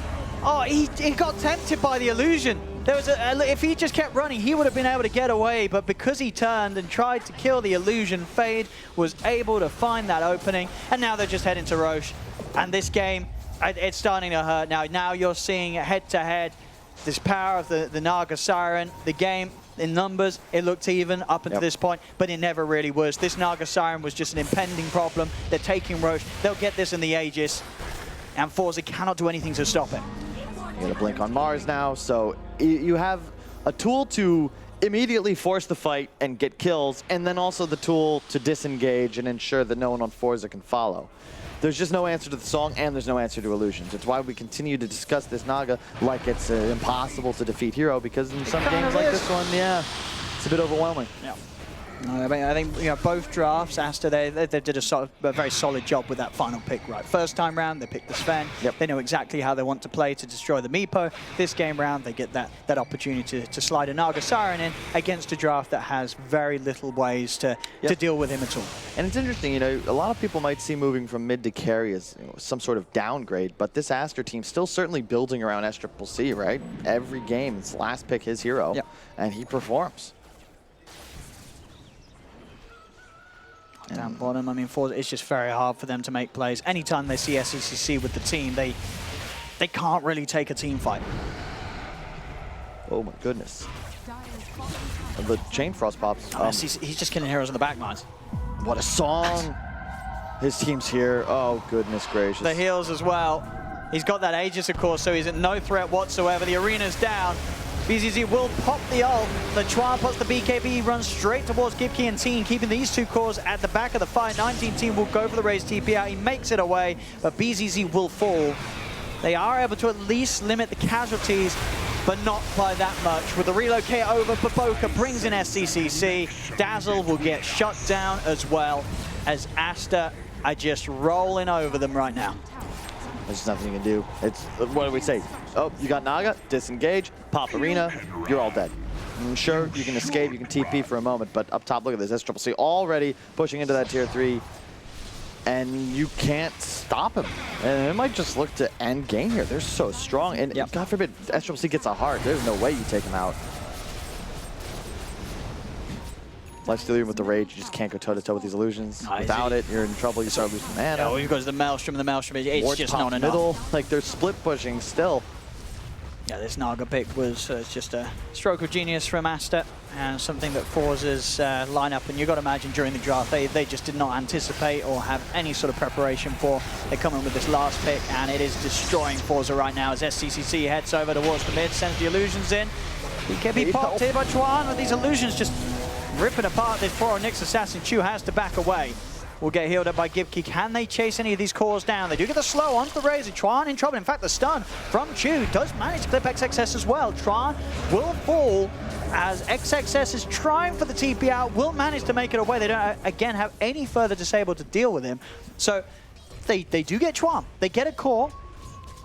Oh, he got tempted by the illusion. There was if he just kept running, he would have been able to get away, but because he turned and tried to kill the illusion, Fade was able to find that opening, and now they're just heading to Roche. And this game, it's starting to hurt now. Now you're seeing head-to-head this power of the Naga Siren. The game, in numbers, it looked even up until this point, but it never really was. This Naga Siren was just an impending problem. They're taking Roche. They'll get this in the Aegis, and forZe cannot do anything to stop it. You get a blink on Mars now, so you have a tool to immediately force the fight and get kills, and then also the tool to disengage and ensure that no one on forZe can follow. There's just no answer to the song, and there's no answer to illusions. It's why we continue to discuss this Naga like it's impossible to defeat hero, because in some games like this one, yeah, it's a bit overwhelming. Yeah. No, I think both drafts, Aster, they did a very solid job with that final pick, right? First time round, they picked the Sven. Yep. They know exactly how they want to play to destroy the Meepo. This game round, they get that opportunity to slide a Naga Siren in against a draft that has very little ways to deal with him at all. And it's interesting, a lot of people might see moving from mid to carry as some sort of downgrade, but this Aster team still certainly building around Sccc, right? Every game, it's last pick his hero, and he performs. Down bottom, I mean, it's just very hard for them to make plays. Anytime they see Sccc with the team, they can't really take a team fight. Oh my goodness. The Chain Frost pops. He's just killing heroes on the back lines. What a song. His team's here. Oh, goodness gracious. The heals as well. He's got that Aegis, of course, so he's at no threat whatsoever. The arena's down. BZZ will pop the ult. The ChYuan puts the BKB, runs straight towards Gibkiy and team, keeping these two cores at the back of the fight. 19 team will go for the raised TP out. He makes it away, but BZZ will fall. They are able to at least limit the casualties, but not by that much. With the relocate over, BoBoKa brings in Sccc. Dazzle will get shut down as well, as Aster are just rolling over them right now. There's nothing you can do. It's, what do we say? Oh, you got Naga, disengage, pop arena, you're all dead. Sure, you can escape, you can TP for a moment, but up top, look at this. Sccc already pushing into that tier 3, and you can't stop him. And it might just look to end game here. They're so strong, and God forbid Sccc gets a heart. There's no way you take him out. Lifesteal, even with the rage, you just can't go toe-to-toe with these illusions. Without it, you're in trouble. You start losing mana. Oh, he goes to the Maelstrom, and the Maelstrom, it's just not enough. Middle, like they're split pushing still. Yeah, this Naga pick was just a stroke of genius from Aster, and something that forZe's lineup, and you've got to imagine during the draft, they just did not anticipate or have any sort of preparation for. They come in with this last pick, and it is destroying forZe right now as Sccc heads over towards the mid, sends the illusions in. He can be popped here by ChYuan, with these illusions just ripping apart this poor Nyx assassin. Chu has to back away. Will get healed up by Gibkiy. Can they chase any of these cores down? They do get the slow onto the Razor. ChYuan in trouble. In fact, the stun from Chu does manage to clip XXS as well. ChYuan will fall as XXS is trying for the TP out, will manage to make it away. They don't, again, have any further disabled to deal with him. So they do get ChYuan. They get a core,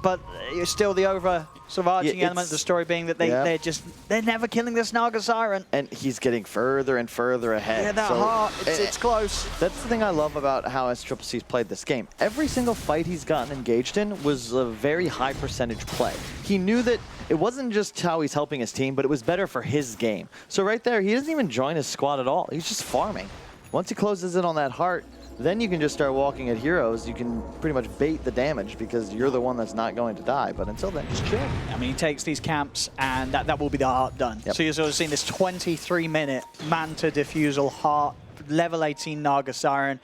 but it's still the overarching element of the story being that they're never killing this Naga Siren. And he's getting further and further ahead. Yeah, that heart, it's close. That's the thing I love about how Sccc's played this game. Every single fight he's gotten engaged in was a very high percentage play. He knew that it wasn't just how he's helping his team, but it was better for his game. So right there, he doesn't even join his squad at all. He's just farming. Once he closes in on that heart, then you can just start walking at heroes. You can pretty much bait the damage because you're the one that's not going to die. But until then, just chill. I mean, he takes these camps, and that will be the heart done. Yep. So you're sort of seeing this 23-minute Manta Diffusal heart, level 18 Naga Siren.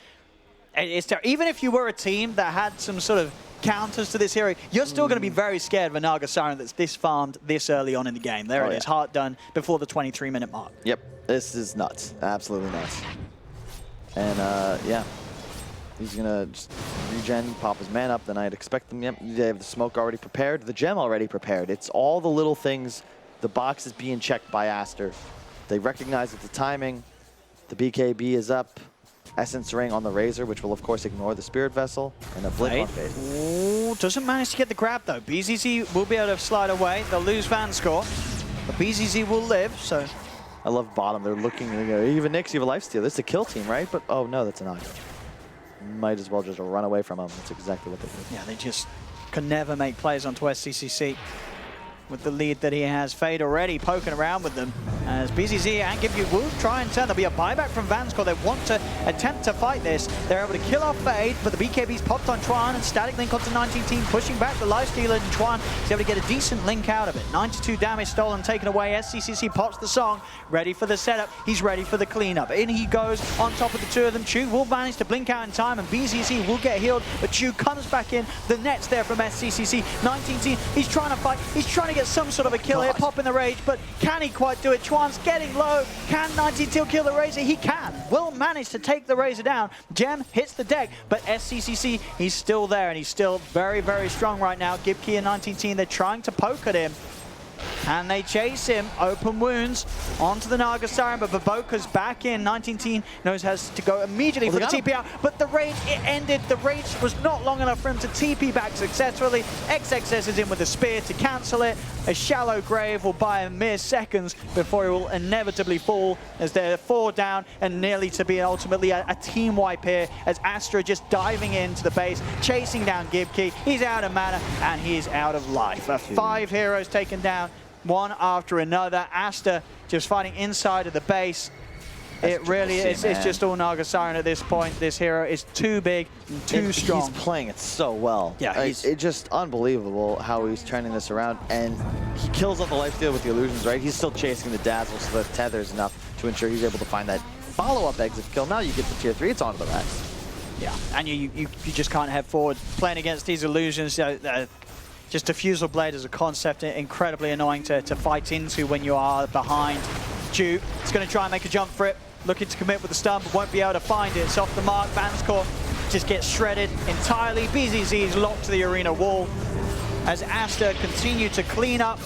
Even if you were a team that had some sort of counters to this hero, you're still going to be very scared of a Naga Siren that's this farmed this early on in the game. There it is, heart done before the 23-minute mark. Yep, this is nuts. Absolutely nuts. And yeah. He's gonna just regen, pop his man up, then I'd expect them, yep, they have the smoke already prepared, the gem already prepared. It's all the little things. The box is being checked by Aster. They recognize that the timing, the BKB is up, Essence Ring on the Razor, which will of course ignore the Spirit Vessel, and a blink on face. Ooh, doesn't manage to get the grab though. BZZ will be able to slide away. They'll lose VANSKOR, but BZZ will live, so. I love bottom, they're looking, even Nix, you have a lifesteal. This is a kill team, right? But oh no, that's a knock. Might as well just run away from them. That's exactly what they do. Yeah, they just can never make plays onto Sccc. With the lead that he has, Fade already poking around with them. As BZZ and Gibkiy will try and turn. There'll be a buyback from VANSKOR. They want to attempt to fight this. They're able to kill off Fade, but the BKB's popped on ChYuan and static link onto 19 team, pushing back the lifestealer, and ChYuan is able to get a decent link out of it. 92 damage stolen, taken away. Sccc pops the song, ready for the setup. He's ready for the cleanup. In he goes on top of the two of them. Chu will manage to blink out in time, and BZZ will get healed, but Chu comes back in. The net's there from Sccc. 19 team, he's trying to fight. He's trying to get some sort of a kill here, pop in the rage, but can he quite do it? ChYuan's getting low. Can 19 Teal kill the Razor? He can. Will manage to take the Razor down. Gem hits the deck, but Sccc, he's still there, and he's still very, very strong right now. Gibkiy and 19 Team, they're trying to poke at him. And they chase him, open wounds, onto the Naga Siren, but BoBoKa's back in. 19 Team knows has to go immediately for the TP out, but the rage, it ended. The rage was not long enough for him to TP back successfully. XXS is in with a spear to cancel it. A shallow grave will buy a mere seconds before he will inevitably fall, as they're 4 down and nearly to be ultimately a team wipe here, as Astra just diving into the base, chasing down Gibkiy. He's out of mana and he's out of life. 5 heroes taken down, one after another. Aster just fighting inside of the base. It really is. It's just all Naga Siren at this point. This hero is too big and too strong. He's playing it so well. Yeah, it's just unbelievable how he's turning this around. And he kills off the lifesteal with the illusions, right? He's still chasing the dazzle, so the tether is enough to ensure he's able to find that follow-up exit kill. Now you get the tier 3, it's on to the max. Yeah, and you just can't head forward playing against these illusions. Just Diffusal Blade as a concept, incredibly annoying to fight into when you are behind. Chu is going to try and make a jump for it, looking to commit with the stun, but won't be able to find it. It's off the mark. VANSKOR just gets shredded entirely. BZZ is locked to the arena wall as Aster continue to clean up,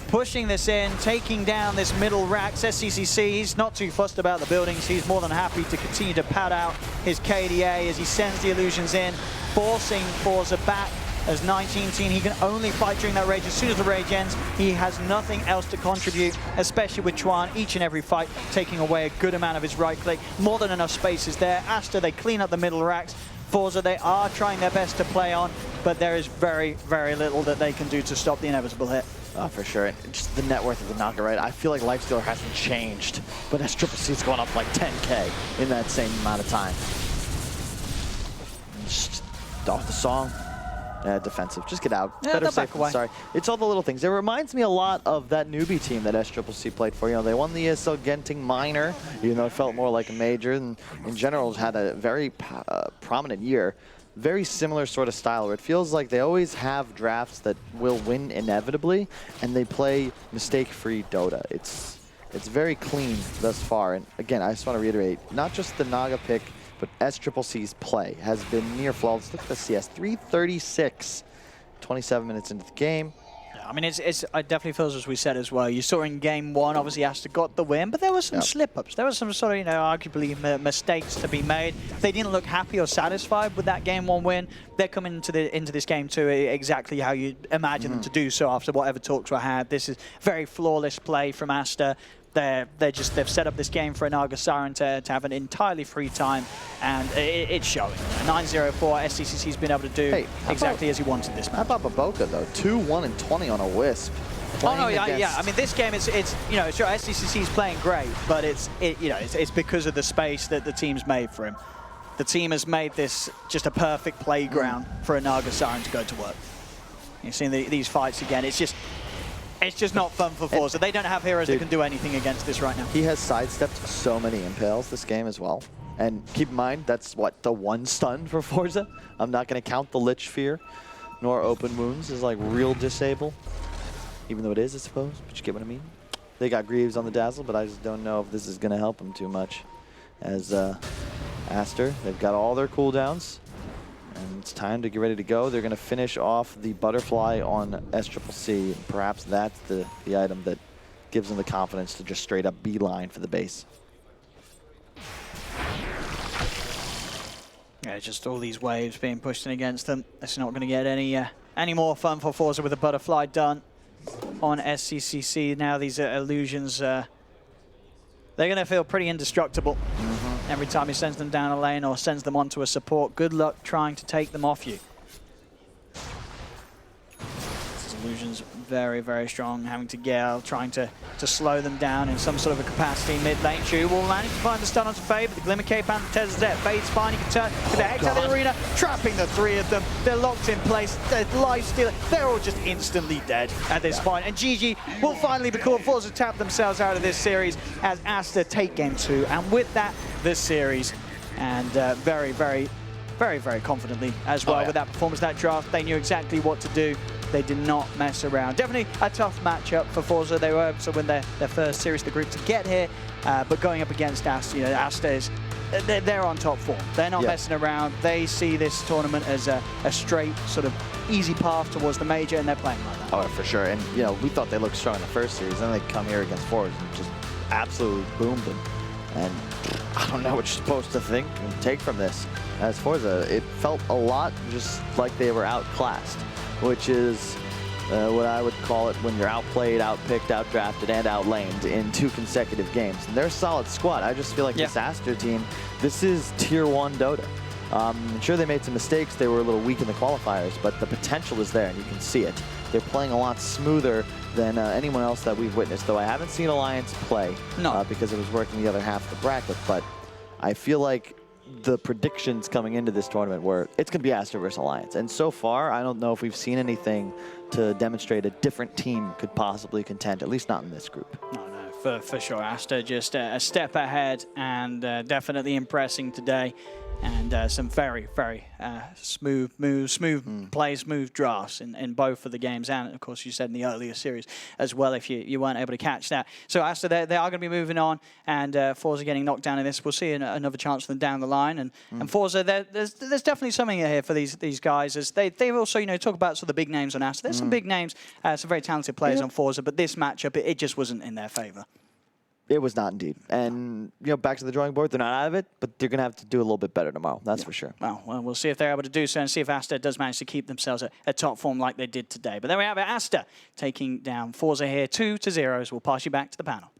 pushing this in, taking down this middle rack. Sccc, he's not too fussed about the buildings. He's more than happy to continue to pad out his KDA as he sends the illusions in, forcing forZe back. As 19 Team, he can only fight during that rage. As soon as the rage ends, he has nothing else to contribute, especially with ChYuan each and every fight, taking away a good amount of his right click. More than enough space is there. Aster, they clean up the middle racks. forZe, they are trying their best to play on, but there is very, very little that they can do to stop the inevitable hit. Oh, for sure. And just the net worth of the Naga, right? I feel like Lifestealer hasn't changed, but Scc's gone up like 10K in that same amount of time. Just off the song. Defensive. Just get out. Yeah, Better safe back than away. sorry. It's all the little things. It reminds me a lot of that newbie team that Sccc played for. You know, they won the ESL Genting Minor, even though it felt more like a major, and in general had a very prominent year. Very similar sort of style where it feels like they always have drafts that will win inevitably, and they play mistake-free Dota. It's very clean thus far. And again, I just want to reiterate, not just the Naga pick, but Scc's play has been near flawless. Look at the CS, 336, 27 minutes into the game. I mean, it definitely feels, as we said as well. You saw in game one, obviously Aster got the win, but there were some slip-ups. There were some sort of, you know, arguably mistakes to be made. They didn't look happy or satisfied with that game one win. They're coming into this game two exactly how you imagine them to do so after whatever talks were had. This is very flawless play from Aster. They've set up this game for Naga Siren to have an entirely free time, and it's showing. 9-0 for SCCC's been able to do exactly as he wanted this match. How about BoBoKa though? 2-1-20 on a Wisp. Oh no, yeah. I mean, this game it's you know, sure SCCC's playing great, but it's because of the space that the team's made for him. The team has made this just a perfect playground for a Naga Siren to go to work. You've seen these fights again. It's just not fun for forZe. They don't have heroes that can do anything against this right now. He has sidestepped so many impales this game as well. And keep in mind, that's what, the one stun for forZe? I'm not going to count the Lich Fear, nor open wounds is like real disable. Even though it is, I suppose, but you get what I mean? They got Greaves on the Dazzle, but I just don't know if this is going to help them too much. As Aster, they've got all their cooldowns. And it's time to get ready to go. They're going to finish off the butterfly on Sccc. Perhaps that's the item that gives them the confidence to just straight up beeline for the base. Yeah, just all these waves being pushed in against them. It's not going to get any more fun for forZe with the butterfly done on SCCC. Now these illusions, they're going to feel pretty indestructible. Every time he sends them down a lane or sends them onto a support, good luck trying to take them off you. This illusion's very, very strong, having to Gale, trying to slow them down in some sort of a capacity mid lane. Chu will manage to find the stun onto Fade, but the Glimmer Cape and the Tez's death. Fade's fine, he can turn to the Hex out of the arena, trapping the three of them. They're locked in place, they're life stealing, they're all just instantly dead at this point. And GG will finally be called. forZe tap themselves out of this series as Aster take game two. And with that, this series, and very, very confidently as well with that performance, that draft. They knew exactly what to do. They did not mess around. Definitely a tough matchup for forZe. They were able to win their first series of the group to get here, but going up against Aster, you know, Aster is, they're on top form. They're not messing around. They see this tournament as a straight sort of easy path towards the major, and they're playing like that. Oh, for sure. And you know, we thought they looked strong in the first series, then they come here against forZe and just absolutely boomed them. And I don't know what you're supposed to think and take from this. As forZe, it felt a lot just like they were outclassed, which is what I would call it when you're outplayed, outpicked, outdrafted, and outlaned in 2 consecutive games. And they're a solid squad. I just feel like this Aster team, this is Tier 1 Dota. I'm sure they made some mistakes. They were a little weak in the qualifiers, but the potential is there, and you can see it. They're playing a lot smoother than anyone else that we've witnessed, though I haven't seen Alliance play because it was working the other half of the bracket. But I feel like the predictions coming into this tournament were it's going to be Aster versus Alliance. And so far, I don't know if we've seen anything to demonstrate a different team could possibly contend, at least not in this group. No, for sure. Aster just a step ahead and definitely impressing today. And some very smooth moves, smooth plays, smooth drafts in both of the games, and of course you said in the earlier series as well, if you weren't able to catch that. So Aster, they are going to be moving on, and forZe getting knocked down in this. We'll see another chance for them down the line, and forZe, there's definitely something here for these guys, as they also, you know, talk about sort of the big names on Aster. There's some big names, some very talented players on forZe, but this matchup, it just wasn't in their favor. It was not indeed. And, you know, back to the drawing board, they're not out of it, but they're going to have to do a little bit better tomorrow. That's for sure. Well, we'll see if they're able to do so and see if Aster does manage to keep themselves at top form like they did today. But there we have it. Aster taking down forZe here 2-0. So we'll pass you back to the panel.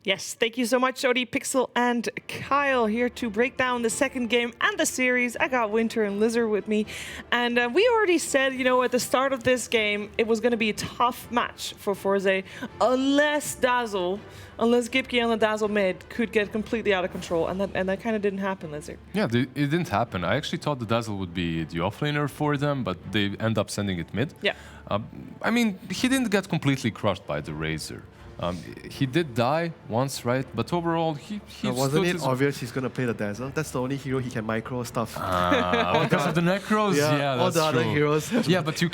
Yes, thank you so much, Odie, Pixel, and Kyle here to break down the second game and the series. I got Winter and Lizard with me. And we already said, you know, at the start of this game, it was going to be a tough match for forZe, unless Gibkiy on the Dazzle mid could get completely out of control. And that kind of didn't happen, Lizard. Yeah, it didn't happen. I actually thought the Dazzle would be the offlaner for them, but they end up sending it mid. Yeah. I mean, he didn't get completely crushed by the Razor. He did die once, right? But overall, he wasn't it obvious he's going to play the Dazzle? That's the only hero he can micro stuff. Because of the Necros? Yeah, all that's the other true. heroes. Yeah, but you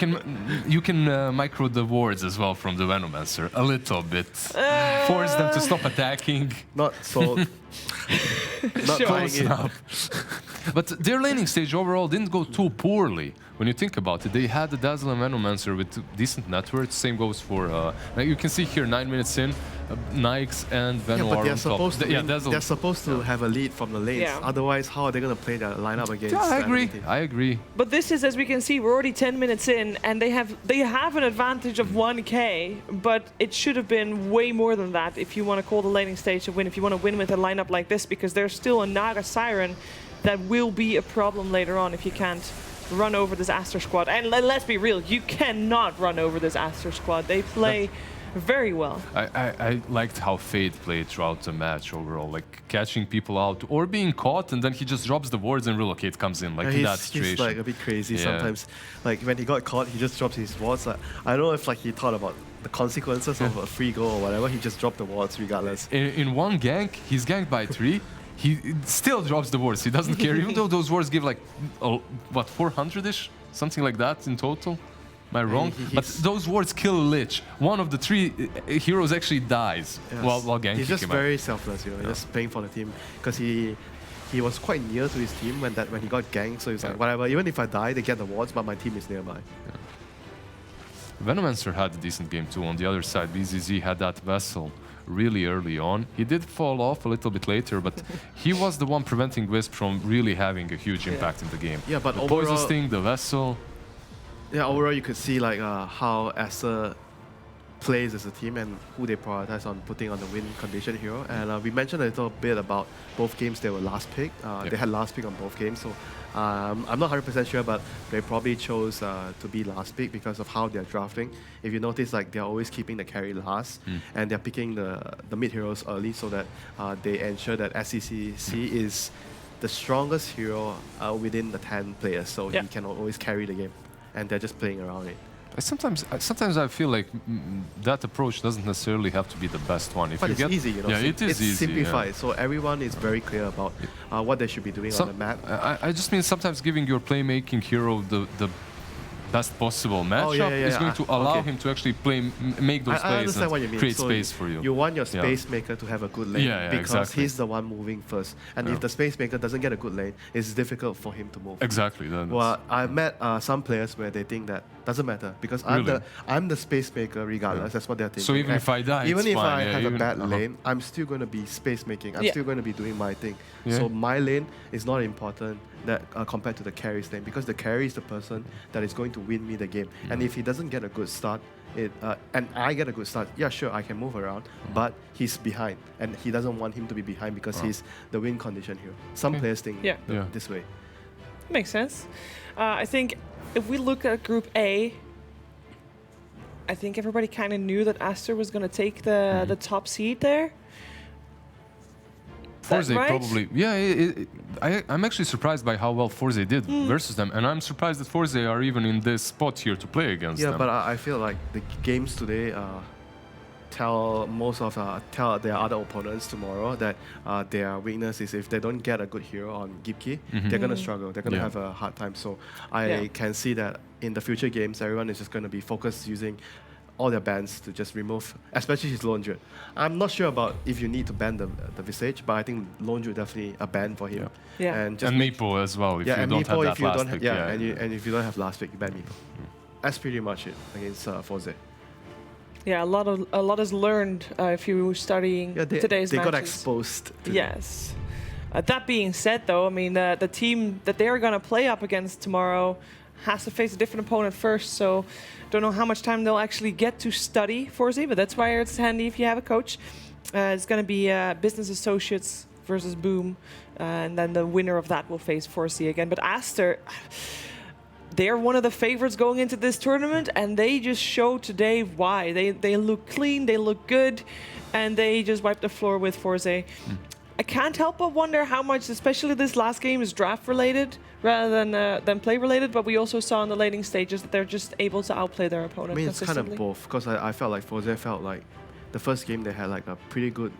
can micro the wards as well from the Venomancer a little bit. Force them to stop attacking. Not so. Not Sure. trying it. But their laning stage overall didn't go too poorly. When you think about it, they had the Dazzle and Venomancer with decent net worth. Same goes for, like you can see here, 9 minutes in, Nikes and Veno but are they're on top. supposed to. Dazzle. They're supposed to have a lead from the lanes. Yeah. Otherwise, how are they gonna play their lineup against? Yeah, I agree. anything? I agree. But this is, as we can see, we're already 10 minutes in, and they have an advantage of 1k, but it should have been way more than that if you want to call the laning stage a win, if you want to win with a lineup like this, because there's still a Naga Siren that will be a problem later on if you can't run over this Aster squad. And let's be real, you cannot run over this Aster squad. They play very well. I liked how Fade played throughout the match overall, like catching people out or being caught, and then he just drops the wards and Relocate comes in, like in that situation. He's like a bit crazy Yeah. sometimes. Like when he got caught, he just drops his wards. Like, I don't know if like he thought about the consequences of a free goal or whatever. He just dropped the wards regardless. In one gank, he's ganked by 3. He still drops the wards. He doesn't care, even though those wards give like, what, 400-ish? Something like that in total? Am I wrong? But those wards kill Lich. One of the 3 heroes actually dies while ganking He's just him. very selfless, you know, just playing for the team. Because he was quite near to his team when he got ganked, so he's like, whatever, even if I die, they get the wards, but my team is nearby. Venomancer had a decent game too. On the other side, BZZ had that Vessel really early on. He did fall off a little bit later, but he was the one preventing Wisp from really having a huge impact in the game. Yeah, but the overall, Poison Sting, the Vessel. Yeah, overall you could see like how Aster plays as a team and who they prioritize on putting on the win condition hero. And we mentioned a little bit about both games they were last pick. They had last pick on both games, so I'm not 100% sure, but they probably chose to be last pick because of how they're drafting. If you notice, like they're always keeping the carry last, and they're picking the mid heroes early so that they ensure that Sccc is the strongest hero within the 10 players, so he can always carry the game, and they're just playing around it. Sometimes I feel like that approach doesn't necessarily have to be the best one. If But you it's get, easy, you know. Yeah, it is it's easy. simplified, so everyone is very clear about what they should be doing on the map. I just mean sometimes giving your playmaking hero the best possible matchup is going to allow him to actually make those I plays understand and what you mean. create So space for you. You want your space maker to have a good lane because he's the one moving first. And if the space maker doesn't get a good lane, it's difficult for him to move. Exactly. Well, I met some players where they think that doesn't matter because I'm the space maker regardless. That's what they're thinking. So even if I die, even it's if fine. I have a bad lane, I'm still going to be space making. I'm still going to be doing my thing. So my lane is not important that compared to the carry's lane, because the carry is the person that is going to win me the game. And if he doesn't get a good start, and I get a good start, yeah, sure, I can move around, but he's behind, and he doesn't want him to be behind because he's the win condition here. Some players think this way. Makes sense. I think if we look at Group A, I think everybody kind of knew that Aster was going to take the top seed there. forZe right? probably, I'm actually surprised by how well forZe did versus them, and I'm surprised that forZe are even in this spot here to play against them. Yeah, but I feel like the games today tell their other opponents tomorrow that their weakness is if they don't get a good hero on Gibkiy, they're gonna struggle. They're gonna have a hard time. So I can see that in the future games, everyone is just gonna be focused using all their bans to just remove, especially his Lone Druid. I'm not sure about if you need to ban the Visage, but I think Lone Druid definitely a ban for him. And Meepo as well, if you and don't Meepo, have that last pick. and if you don't have last pick, you ban Meepo. That's pretty much it against forZe. Yeah, a lot is learned if you were studying today's matches. They got exposed. Yes. That being said, though, I mean, the team that they're going to play up against tomorrow has to face a different opponent first, so don't know how much time they'll actually get to study forZe, but that's why it's handy if you have a coach. It's going to be Business Associates versus Boom, and then the winner of that will face forZe again. But Aster, they're one of the favorites going into this tournament, and they just showed today why. They look clean, they look good, and they just wiped the floor with forZe. I can't help but wonder how much, especially this last game, is draft-related rather than play-related, but we also saw in the laning stages that they're just able to outplay their opponent. I mean, it's kind of both, because I felt like forZe felt like the first game they had like a pretty good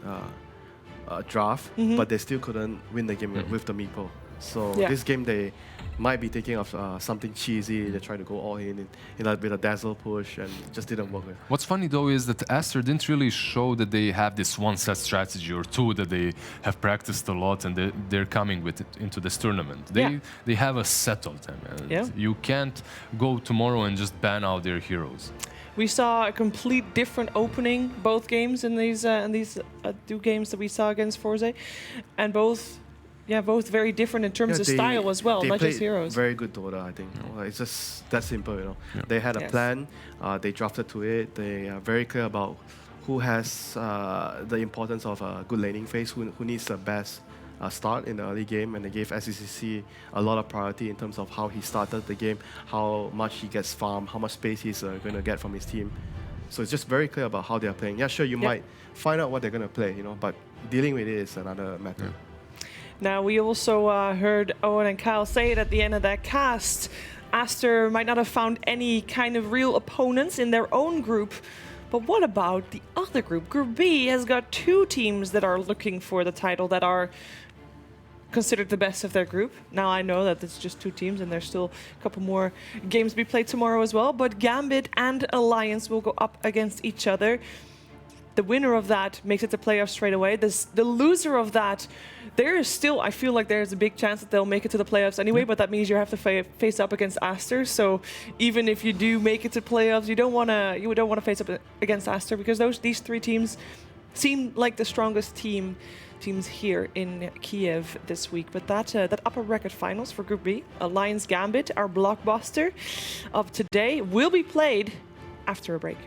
draft, but they still couldn't win the game with the Meepo. So Yeah. this game they might be thinking of something cheesy. They try to go all in with a dazzle push, and it just didn't work. What's funny though is that Aster didn't really show that they have this one set strategy or two that they have practiced a lot and they're coming with it into this tournament. They have a set of them, and you can't go tomorrow and just ban out their heroes. We saw a complete different opening both games in these two games that we saw against forZe, and both very different in terms of style as well, not just heroes. Very good Dota, I think. It's just that simple, you know. They had a plan, they drafted to it. They are very clear about who has the importance of a good laning phase, who needs the best start in the early game, and they gave Sccc a lot of priority in terms of how he started the game, how much he gets farmed, how much space he's going to get from his team. So it's just very clear about how they're playing. Yeah, sure, you might find out what they're going to play, you know, but dealing with it is another matter. Now, we also heard Owen and Kyle say it at the end of that cast. Aster might not have found any kind of real opponents in their own group, but what about the other group? Group B has got two teams that are looking for the title that are considered the best of their group. Now, I know that it's just two teams and there's still a couple more games to be played tomorrow as well, but Gambit and Alliance will go up against each other. The winner of that makes it to playoffs straight away. The loser of that, there is still, I feel like there's a big chance that they'll make it to the playoffs anyway, but that means you have to face up against Aster. So even if you do make it to playoffs, you don't want to face up against Aster, because these three teams seem like the strongest teams here in Kyiv this week. But that upper bracket finals for Group B, Alliance Gambit, our blockbuster of today, will be played after a break.